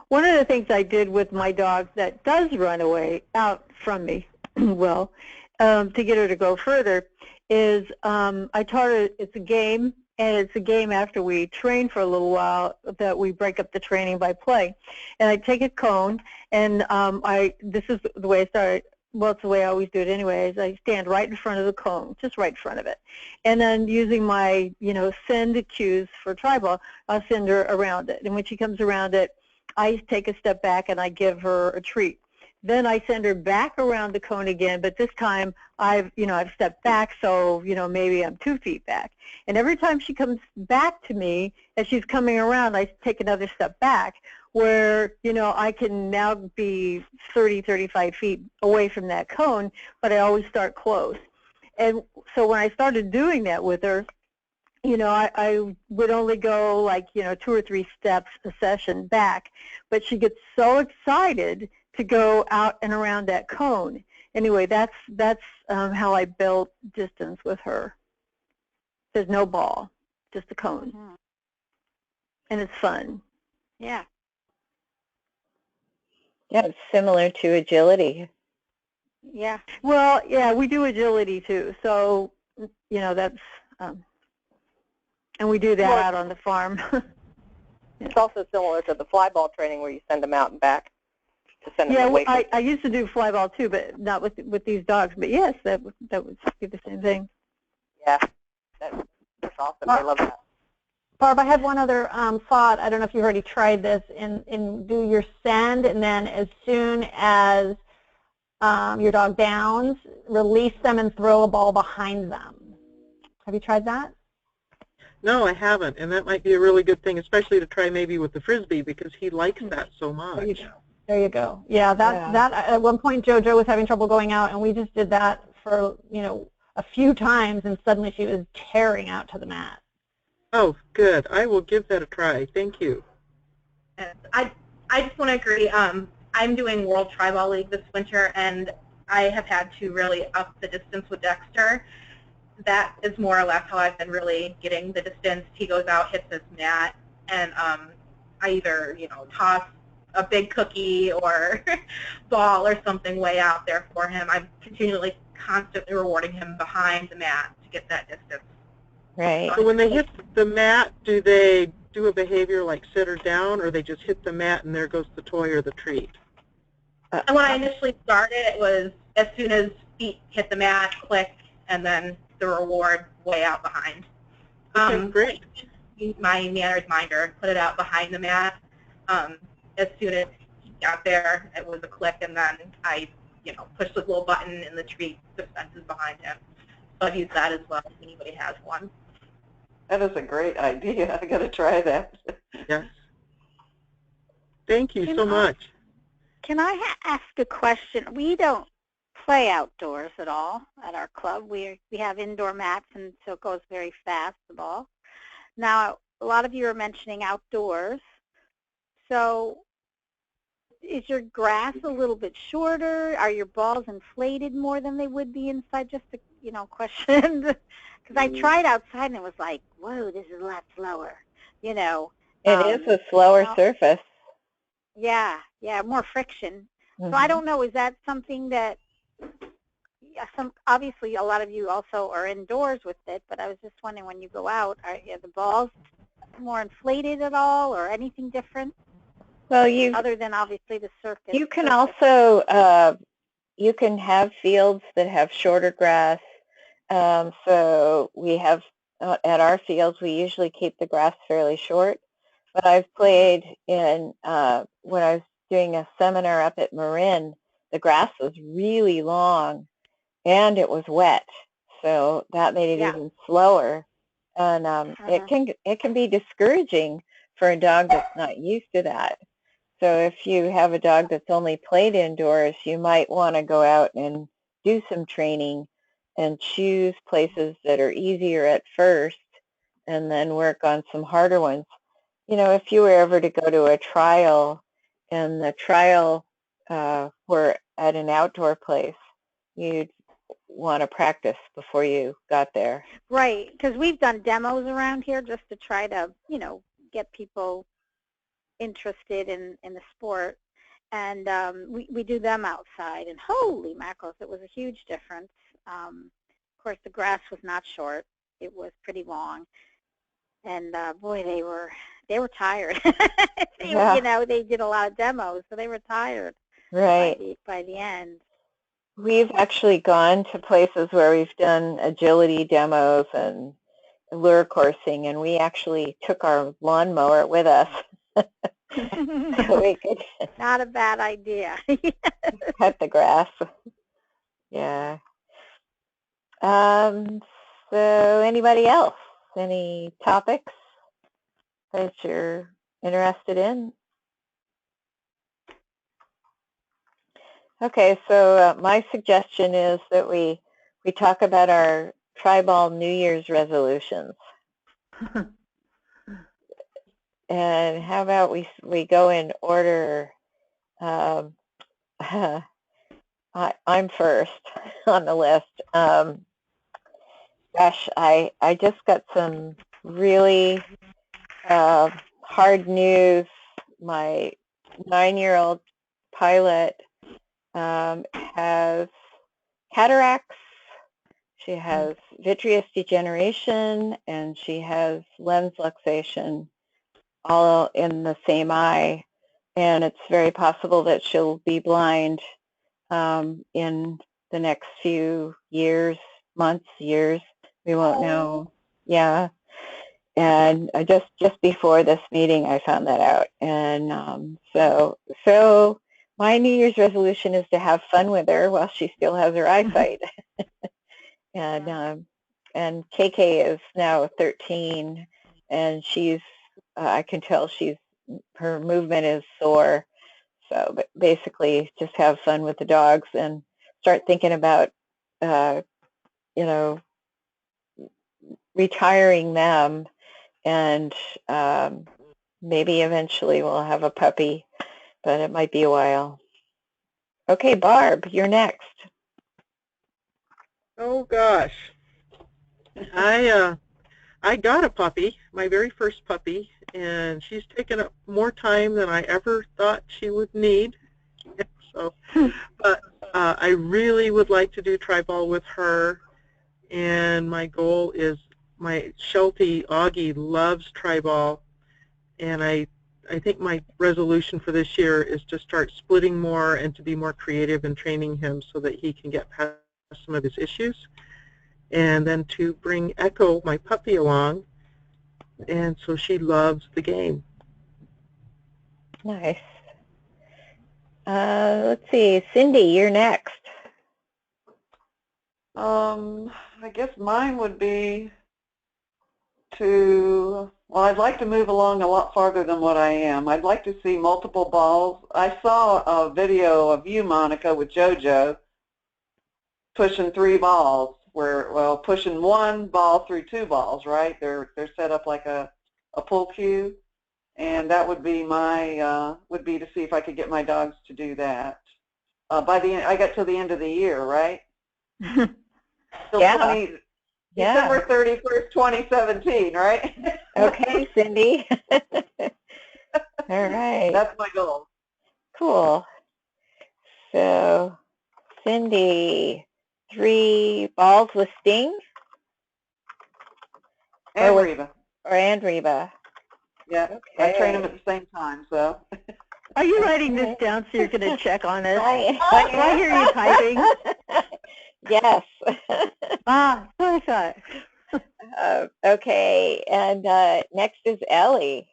Speaker 3: One of the things I did with my dog that does run away out from me, well, to get her to go further, is I taught her it's a game, and it's a game after we train for a little while that we break up the training by play. And I take a cone, and this is the way I started. Well, it's the way I always do it anyways. I stand right in front of the cone, just right in front of it. And then using my, you know, send cues for Treibball, I'll send her around it. And when she comes around it, I take a step back and I give her a treat. Then I send her back around the cone again, but this time I've stepped back, so, you know, maybe I'm 2 feet back. And every time she comes back to me, as she's coming around, I take another step back, where, you know, I can now be 30, 35 feet away from that cone, but I always start close. And so when I started doing that with her, you know, I would only go like, you know, 2 or 3 steps a session back, but she gets so excited to go out and around that cone. Anyway, that's how I built distance with her. There's no ball, just a cone.
Speaker 8: Mm-hmm.
Speaker 3: And it's fun.
Speaker 8: Yeah.
Speaker 1: Yeah, it's similar to agility.
Speaker 8: Yeah.
Speaker 3: Well, yeah, we do agility too. So, you know, that's, and we do that out on the farm.
Speaker 6: It's also similar to the fly ball training where you send them out and back to send them away.
Speaker 3: Yeah, I used to do fly ball too, but not with these dogs. But yes, that would be the same thing.
Speaker 6: Yeah, that's awesome. I love that.
Speaker 9: Barb, I had one other thought. I don't know if you've already tried this. In do your send, and then as soon as your dog downs, release them and throw a ball behind them. Have you tried that?
Speaker 7: No, I haven't, and that might be a really good thing, especially to try maybe with the Frisbee, because he likes that so much.
Speaker 9: There you go. There you go. Yeah, that at one point JoJo was having trouble going out, and we just did that for, you know, a few times, and suddenly she was tearing out to the mat.
Speaker 7: Oh, good. I will give that a try. Thank you.
Speaker 4: I just want to agree. I'm doing World Treibball League this winter, and I have had to really up the distance with Dexter. That is more or less how I've been really getting the distance. He goes out, hits his mat, and I either, you know, toss a big cookie or ball or something way out there for him. I'm continually, constantly rewarding him behind the mat to get that distance.
Speaker 1: Right.
Speaker 7: So when they hit the mat, do they do a behavior like sit or down, or they just hit the mat and there goes the toy or the treat?
Speaker 4: And when I initially started, it was as soon as feet hit the mat, click, and then the reward way out behind.
Speaker 7: Okay, great.
Speaker 4: My manners minder, put it out behind the mat. As soon as he got there, it was a click, and then I, you know, pushed the little button and the treat dispenses behind him. So I've used that as well if anybody has one.
Speaker 5: That is a great idea. I got to try that.
Speaker 7: Yes. Thank you so much.
Speaker 8: Can I ask a question? We don't play outdoors at all at our club. We have indoor mats, and so it goes very fast, the ball. Now, a lot of you are mentioning outdoors. So is your grass a little bit shorter? Are your balls inflated more than they would be inside? Just a, question. Because I tried outside and it was like, whoa, this is a lot slower.
Speaker 1: It is a slower surface.
Speaker 8: Yeah, more friction. So I don't know, is that something that, obviously a lot of you also are indoors with it, but I was just wondering, when you go out, are the balls more inflated at all or anything different?
Speaker 1: Well,
Speaker 8: other than obviously the surface.
Speaker 1: You can also, you can have fields that have shorter grass. So we have, at our fields, we usually keep the grass fairly short. But I've played in, when I was doing a seminar up at Marin, the grass was really long and it was wet. So that made it even slower. And it can be discouraging for a dog that's not used to that. So if you have a dog that's only played indoors, you might want to go out and do some training and choose places that are easier at first and then work on some harder ones. If you were ever to go to a trial and the trial were at an outdoor place, you'd want to practice before you got there.
Speaker 8: Right, because we've done demos around here just to try to, get people interested in the sport. And we do them outside, and holy mackerels, it was a huge difference. Of course, the grass was not short. It was pretty long. And boy, they were tired. They did a lot of demos, so they were tired by the end.
Speaker 1: We've actually gone to places where we've done agility demos and lure coursing, and we actually took our lawnmower with us. So we could
Speaker 8: not a bad idea.
Speaker 1: cut the grass. Yeah. So anybody else? Any topics that you're interested in? Okay, so my suggestion is that we talk about our Treibball New Year's resolutions. And how about we go in order? I'm first on the list. Gosh, I just got some really hard news. My 9-year-old pilot has cataracts. She has vitreous degeneration, and she has lens luxation, all in the same eye, and it's very possible that she'll be blind in the next few years, months, years. We won't know. Yeah. And just before this meeting, I found that out. And so my New Year's resolution is to have fun with her while she still has her eyesight. And KK is now 13, and she's I can tell her movement is sore. So basically, just have fun with the dogs and start thinking about retiring them, and maybe eventually we'll have a puppy, but it might be a while. Okay, Barb, you're next.
Speaker 7: Oh gosh, I got a puppy, my very first puppy, and she's taken up more time than I ever thought she would need. So, but I really would like to do Treibball with her, and my goal is, my Sheltie Augie loves Treibball, and I think my resolution for this year is to start splitting more and to be more creative in training him so that he can get past some of his issues, and then to bring Echo, my puppy, along, and so she loves the game.
Speaker 1: Nice. Let's see, Cindy, you're next.
Speaker 5: I guess mine would be I'd like to move along a lot farther than what I am. I'd like to see multiple balls. I saw a video of you, Monica, with JoJo pushing 3 balls, pushing 1 ball through 2 balls, right? They're set up like a pull cue. And that would be my, would be to see if I could get my dogs to do that. By the end, I got till the end of the year, right? Till
Speaker 1: Yeah.
Speaker 5: December 31st, 2017, right?
Speaker 1: Okay, Cindy. All right.
Speaker 5: That's my goal.
Speaker 1: Cool. So, Cindy, 3 balls with Sting?
Speaker 5: And Reba.
Speaker 1: And Reba.
Speaker 5: Yeah, okay. I train them at the same time, so.
Speaker 3: Are you writing this down so you're going to check on us?
Speaker 1: I
Speaker 3: hear you typing.
Speaker 1: Yes.
Speaker 3: So I thought.
Speaker 1: Okay, and next is Ellie.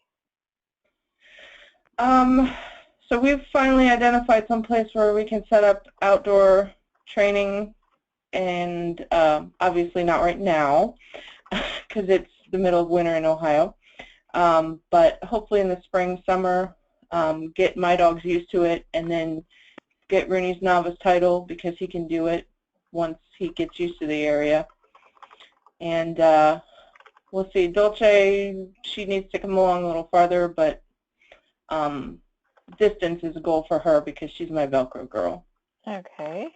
Speaker 2: So we've finally identified some place where we can set up outdoor training, and obviously not right now because it's the middle of winter in Ohio. But hopefully in the spring, summer, get my dogs used to it, and then get Rooney's novice title because he can do it once he gets used to the area. And we'll see. Dolce, she needs to come along a little farther, but distance is a goal for her because she's my Velcro girl.
Speaker 1: Okay.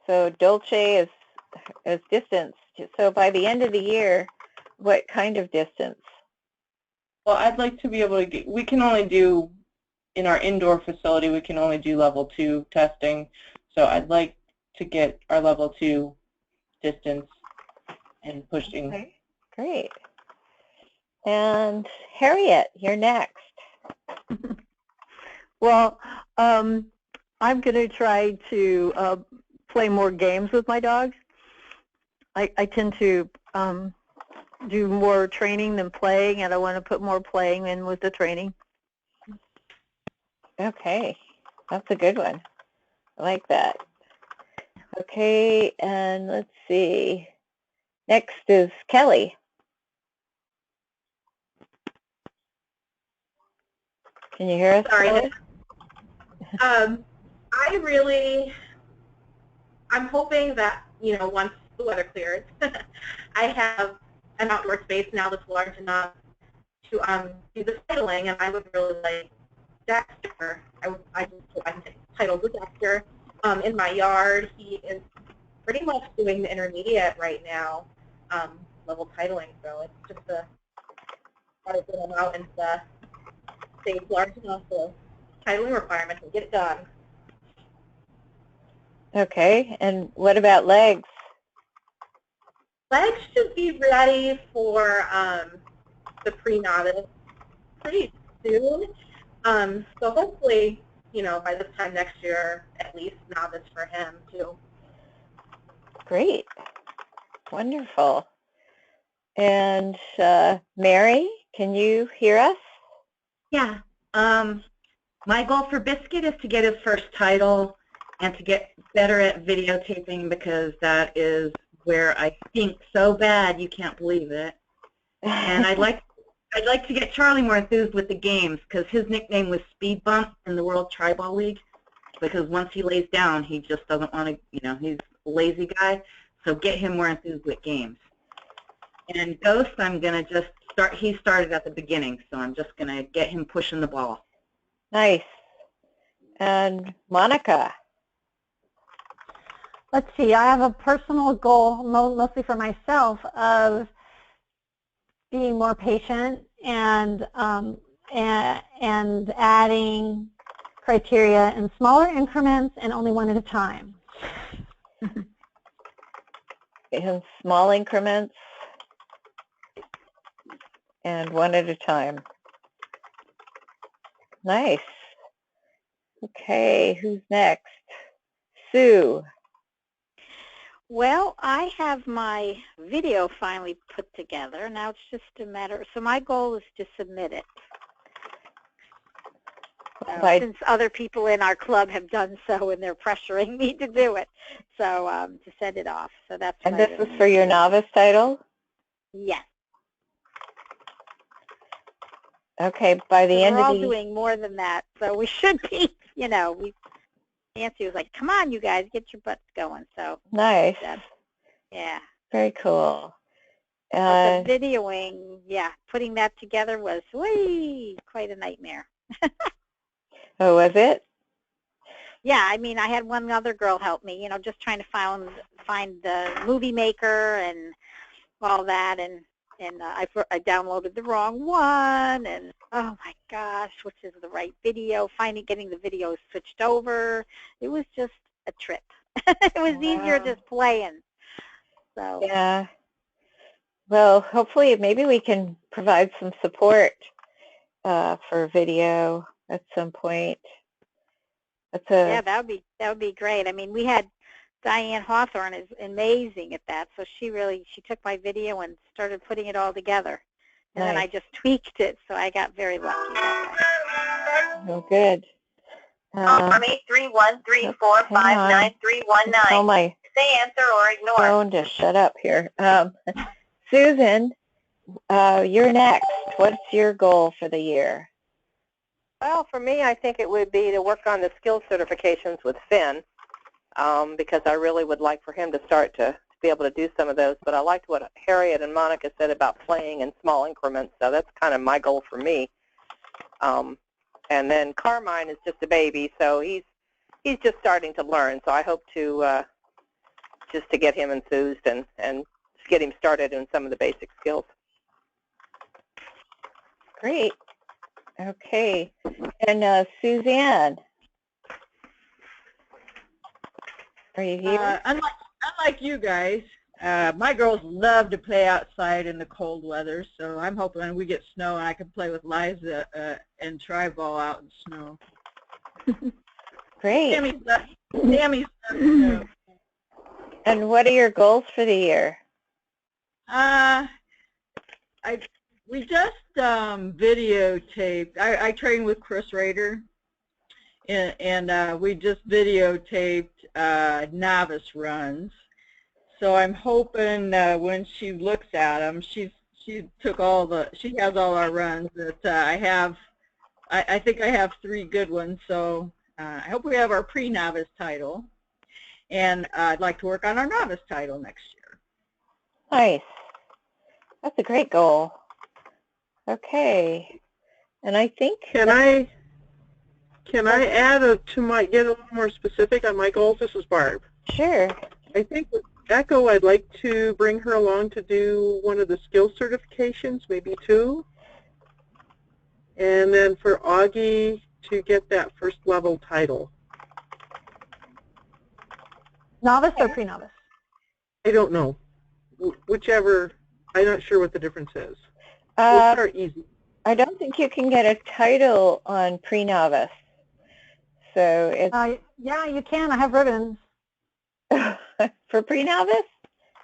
Speaker 1: So Dolce is distance. So by the end of the year, what kind of distance?
Speaker 2: Well, I'd like to be able to get, we can only do, in our indoor facility, we can only do level 2 testing. So I'd like to get our level 2 distance and pushing.
Speaker 1: Okay, great. And Harriet, you're next.
Speaker 3: Well, I'm going to try to play more games with my dogs. I tend to do more training than playing, and I want to put more playing in with the training.
Speaker 1: Okay, that's a good one. I like that. Okay, and let's see. Next is Kelly. Can you hear us?
Speaker 4: Sorry. I'm hoping that, once the weather clears, I have an outdoor space now that's large enough to do the titling, and I would really like Dexter. I titled with Dexter in my yard. He is pretty much doing the intermediate right now, level titling, so it's just a try to get him out into the space large enough for titling requirements and get it done.
Speaker 1: Okay, and what about legs?
Speaker 4: Legs should be ready for the pre-novice pretty soon. So hopefully, by this time next year, at least novice for him too.
Speaker 1: Great. Wonderful. And Mary, can you hear us?
Speaker 10: Yeah. My goal for Biscuit is to get his first title and to get better at videotaping, because that is where I stink so bad you can't believe it. And I'd like to get Charlie more enthused with the games, because his nickname was Speed Bump in the World Treibball League, because once he lays down, he just doesn't want to, he's a lazy guy. So get him more enthused with games. And Ghost, I'm going to just start, he started at the beginning, so I'm just going to get him pushing the ball.
Speaker 1: Nice. And Monica?
Speaker 9: Let's see, I have a personal goal, mostly for myself, of being more patient and adding criteria in smaller increments and only one at a time.
Speaker 1: In small increments and one at a time. Nice. Okay, who's next? Sue.
Speaker 8: Well, I have my video finally put together. Now it's just a matter, so my goal is to submit it. Since other people in our club have done so and they're pressuring me to do it, so to send it off. So that's.
Speaker 1: And this is for your novice title?
Speaker 8: Yes.
Speaker 1: Okay, by the end of the...
Speaker 8: We're all doing more than that, so we should be, Nancy was like, come on, you guys, get your butts going. So
Speaker 1: nice.
Speaker 8: Yeah.
Speaker 1: Very cool.
Speaker 8: The videoing, yeah, putting that together was quite a nightmare.
Speaker 1: Oh, was it?
Speaker 8: Yeah, I mean, I had one other girl help me, just trying to find the movie maker and all that, and I downloaded the wrong one, and oh my gosh, which is the right video? Getting the video switched over, it was just a trip. It was easier just playing. So
Speaker 1: yeah. Well, hopefully, maybe we can provide some support for video at some point.
Speaker 8: yeah, that would be great. I mean, we had Diane Hawthorne is amazing at that, so she took my video and started putting it all together, and then I just tweaked it, so I got very lucky that way.
Speaker 1: Oh, good.
Speaker 6: 831-345-9319.
Speaker 1: Tell my
Speaker 6: Say answer or ignore.
Speaker 1: phone to shut up here. Susan, you're next. What's your goal for the year?
Speaker 6: Well, for me, I think it would be to work on the skills certifications with Finn, because I really would like for him to start to be able to do some of those. But I liked what Harriet and Monica said about playing in small increments, so that's kind of my goal for me. And then Carmine is just a baby, so he's just starting to learn. So I hope to just to get him enthused and just get him started in some of the basic skills.
Speaker 1: Great. Okay. And Suzanne, are you here?
Speaker 11: Unlike you guys, my girls love to play outside in the cold weather, so I'm hoping we get snow and I can play with Liza and Treibball out in snow.
Speaker 1: Great.
Speaker 11: Sammy's snow.
Speaker 1: And what are your goals for the year?
Speaker 11: We just videotaped. I train with Chris Rader, and we just videotaped novice runs. So I'm hoping when she looks at them, she has all our runs that I have. I think I have 3 good ones. So I hope we have our pre-novice title, and I'd like to work on our novice title next year.
Speaker 1: Nice. That's a great goal. Okay. And I think
Speaker 7: Can I add get a little more specific on my goals? This is Barb.
Speaker 1: Sure.
Speaker 7: I think with Echo, I'd like to bring her along to do one of the skill certifications, maybe 2. And then for Augie to get that first level title.
Speaker 9: Novice or pre-novice?
Speaker 7: I don't know. Whichever. I'm not sure what the difference is. We'll start easy.
Speaker 1: I don't think you can get a title on pre-novice. So it's
Speaker 9: yeah, you can. I have ribbons.
Speaker 1: for pre-novice?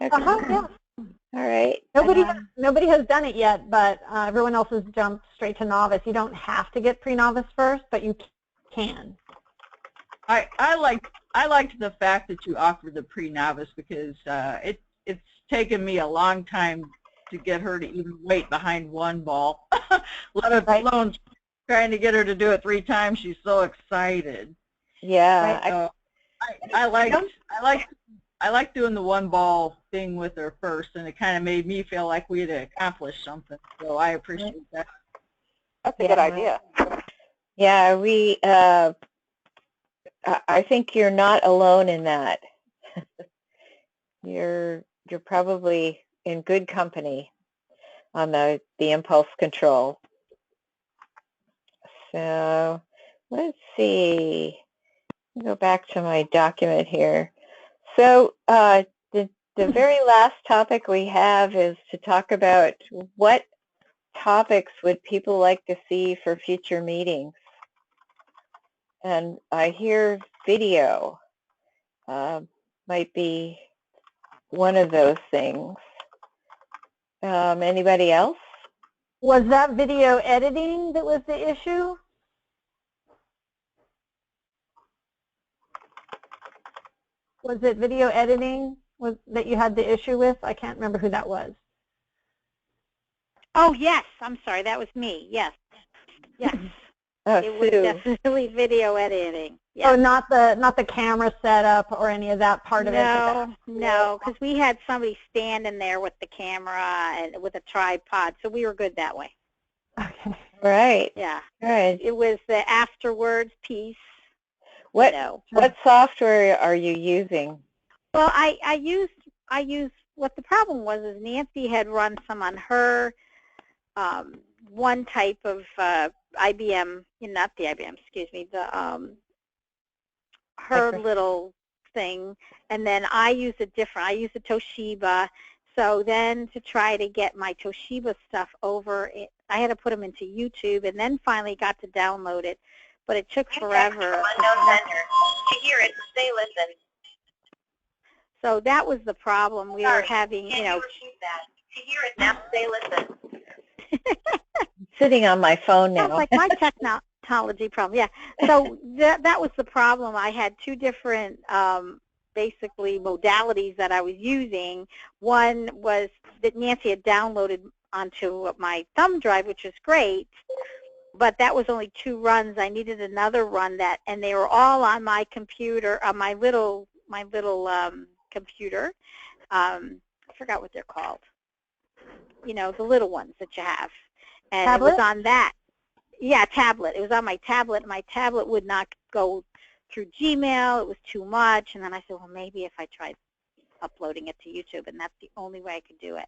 Speaker 1: Okay.
Speaker 9: Yeah.
Speaker 1: All right.
Speaker 9: Nobody has done it yet, but everyone else has jumped straight to novice. You don't have to get pre-novice first, but you can.
Speaker 11: I liked the fact that you offered the pre-novice, because it's taken me a long time to get her to even wait behind one ball, let alone trying to get her to do it 3 times. She's so excited.
Speaker 1: Yeah.
Speaker 11: So I like doing the one ball thing with her first, and it kind of made me feel like we had accomplished something. So I appreciate that.
Speaker 6: That's a good idea.
Speaker 1: Yeah, I think you're not alone in that. You're probably in good company on the impulse control. So let's see. Go back to my document here. So the very last topic we have is to talk about what topics would people like to see for future meetings. And I hear video might be one of those things. Anybody else?
Speaker 9: Was that video editing that was the issue? Was it video editing that you had the issue with? I can't remember who that was.
Speaker 8: Oh, yes. I'm sorry. That was me. Yes. Yes. It was definitely video editing.
Speaker 9: Yeah. So not the camera setup or any of that part of it?
Speaker 8: No, because we had somebody standing there with the camera and with a tripod, so we were good that way.
Speaker 9: Okay.
Speaker 1: Right.
Speaker 8: Yeah.
Speaker 1: Good.
Speaker 8: It was the afterwards piece.
Speaker 1: What software are you using?
Speaker 8: Well, I used what the problem was is Nancy had run some on her one type of IBM, not the IBM, excuse me, the her little thing, and then I used a Toshiba. So then to try to get my Toshiba stuff over, I had to put them into YouTube, and then finally got to download it, but it took forever.
Speaker 6: To hear it, stay listen.
Speaker 8: So that was the problem. We were having,
Speaker 6: Can you repeat that? To hear it now, stay listen.
Speaker 1: Sitting on my phone now.
Speaker 8: Sounds like my technology problem. Yeah. So that was the problem. I had two different basically modalities that I was using. One was that Nancy had downloaded onto my thumb drive, which was great, but that was only 2 runs. I needed another run and they were all on my computer, on my little computer. I forgot what they're called. The little ones that you have. And
Speaker 9: tablet?
Speaker 8: It was on that. Yeah, tablet. It was on my tablet. My tablet would not go through Gmail. It was too much. And then I said, well, maybe if I tried uploading it to YouTube, and that's the only way I could do it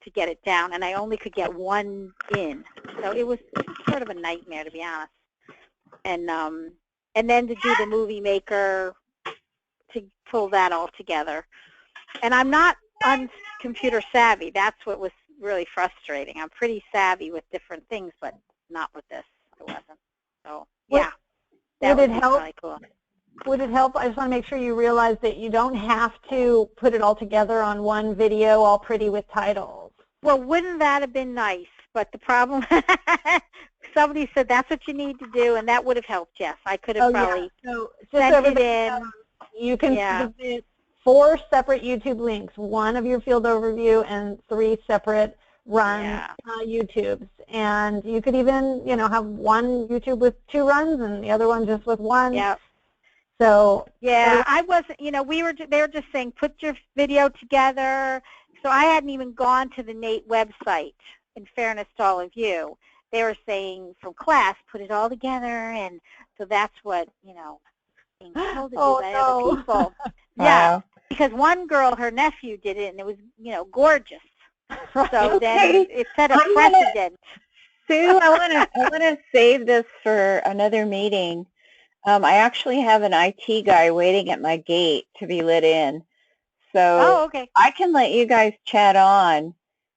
Speaker 8: to get it down. And I only could get one in. So it was sort of a nightmare, to be honest. And then to do the Movie Maker, to pull that all together. And I'm not computer savvy. That's what was really frustrating. I'm pretty savvy with different things, but not with this. I wasn't. So yeah, that would help. Really cool.
Speaker 9: Would it help? I just want to make sure you realize that you don't have to put it all together on one video, all pretty with titles.
Speaker 8: Well, wouldn't that have been nice? But the problem, somebody said that's what you need to do, and that would have helped. Yes, I could have probably sent it in.
Speaker 9: You can submit 4 separate YouTube links, one of your field overview and 3 separate run YouTubes. And you could even, have one YouTube with 2 runs and the other one just with 1.
Speaker 8: Yeah.
Speaker 9: So
Speaker 8: yeah, I wasn't, they were just saying put your video together. So I hadn't even gone to the NATE website, in fairness to all of you. They were saying from class, put it all together, and so that's what, being told to do by other people. Yeah, because one girl, her nephew did it, and it was, gorgeous. So then it set a precedent.
Speaker 1: Sue, I want to save this for another meeting. I actually have an IT guy waiting at my gate to be let in. So I can let you guys chat on,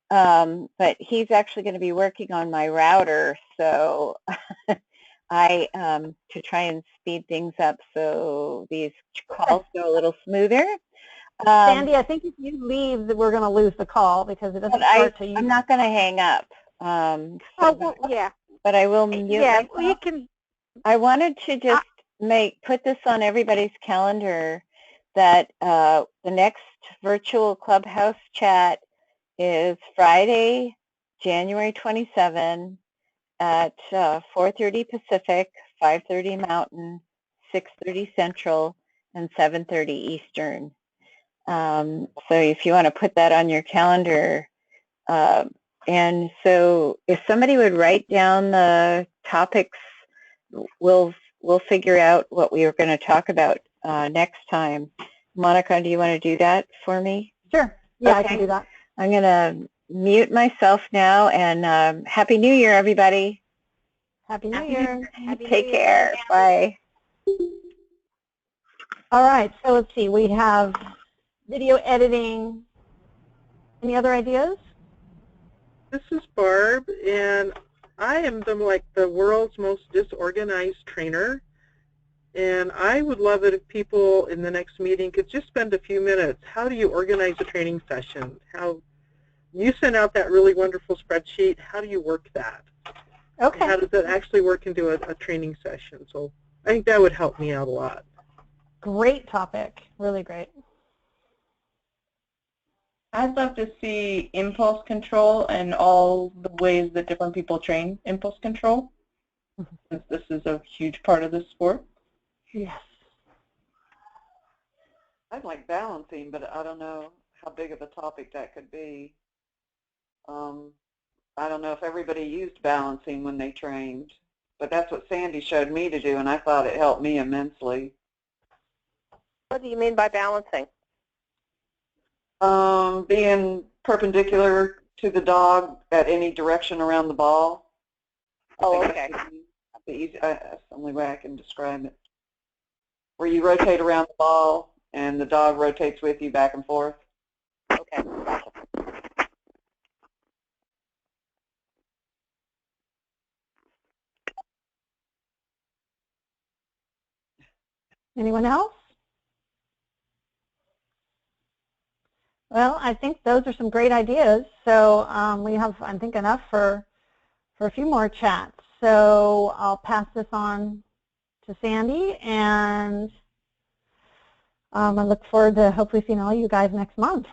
Speaker 1: but he's actually going to be working on my router, so to try and speed things up so these calls go a little smoother.
Speaker 9: Sandy, I think if you leave, we're going to lose the call because it doesn't start to you.
Speaker 1: I'm not going to hang up. But I will mute myself.
Speaker 8: You can.
Speaker 1: I wanted to just put this on everybody's calendar that the next virtual Clubhouse chat is Friday, January 27 at 4:30 Pacific, 5:30 Mountain, 6:30 Central, and 7:30 Eastern. So if you want to put that on your calendar, and so if somebody would write down the topics, we'll figure out what we are going to talk about next time. Monica, do you want to do that for me?
Speaker 9: Sure. Yeah, I can do that.
Speaker 1: I'm going to mute myself now, and Happy New Year, everybody.
Speaker 9: Happy New Year.
Speaker 1: Take care. Bye.
Speaker 9: All right, so let's see. We have video editing. Any other ideas?
Speaker 7: This is Barb, and I am the world's most disorganized trainer. And I would love it if people in the next meeting could just spend a few minutes. How do you organize a training session? How you send out that really wonderful spreadsheet. How do you work that?
Speaker 9: Okay.
Speaker 7: How does that actually work into a training session? So I think that would help me out a lot.
Speaker 9: Great topic. Really great.
Speaker 2: I'd love to see impulse control and all the ways that different people train impulse control. since this is a huge part of the sport.
Speaker 9: Yes.
Speaker 5: I'd like balancing, but I don't know how big of a topic that could be. I don't know if everybody used balancing when they trained, but that's what Sandy showed me to do, and I thought it helped me immensely.
Speaker 6: What do you mean by balancing?
Speaker 5: Being perpendicular to the dog at any direction around the ball.
Speaker 6: Oh, okay.
Speaker 5: That's the only way I can describe it. Where you rotate around the ball and the dog rotates with you back and forth.
Speaker 6: Okay, gotcha.
Speaker 9: Anyone else? Well, I think those are some great ideas. So we have, I think, enough for a few more chats. So I'll pass this on to Sandy, and I look forward to hopefully seeing all you guys next month.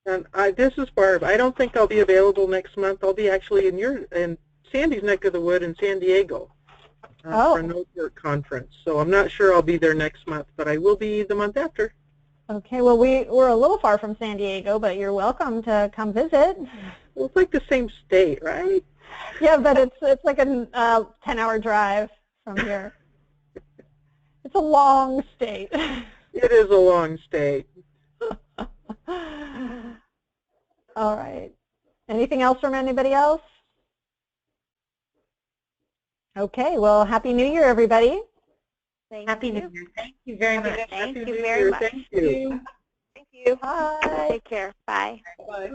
Speaker 7: And this is Barb. I don't think I'll be available next month. I'll be actually in Sandy's neck of the wood in San Diego for a no-work conference. So I'm not sure I'll be there next month, but I will be the month after.
Speaker 9: Okay, well, we're a little far from San Diego, but you're welcome to come visit.
Speaker 7: Well, it's like the same state, right?
Speaker 9: Yeah, but it's like a 10-hour drive from here. It's a long state.
Speaker 7: It is a long state.
Speaker 9: All right. Anything else from anybody else? Okay, well, Happy New Year, everybody.
Speaker 10: Happy New Year. Thank you very much.
Speaker 8: Thank you very much.
Speaker 7: Thank you.
Speaker 6: Thank you.
Speaker 9: Bye.
Speaker 8: Take care. Bye.
Speaker 5: Bye.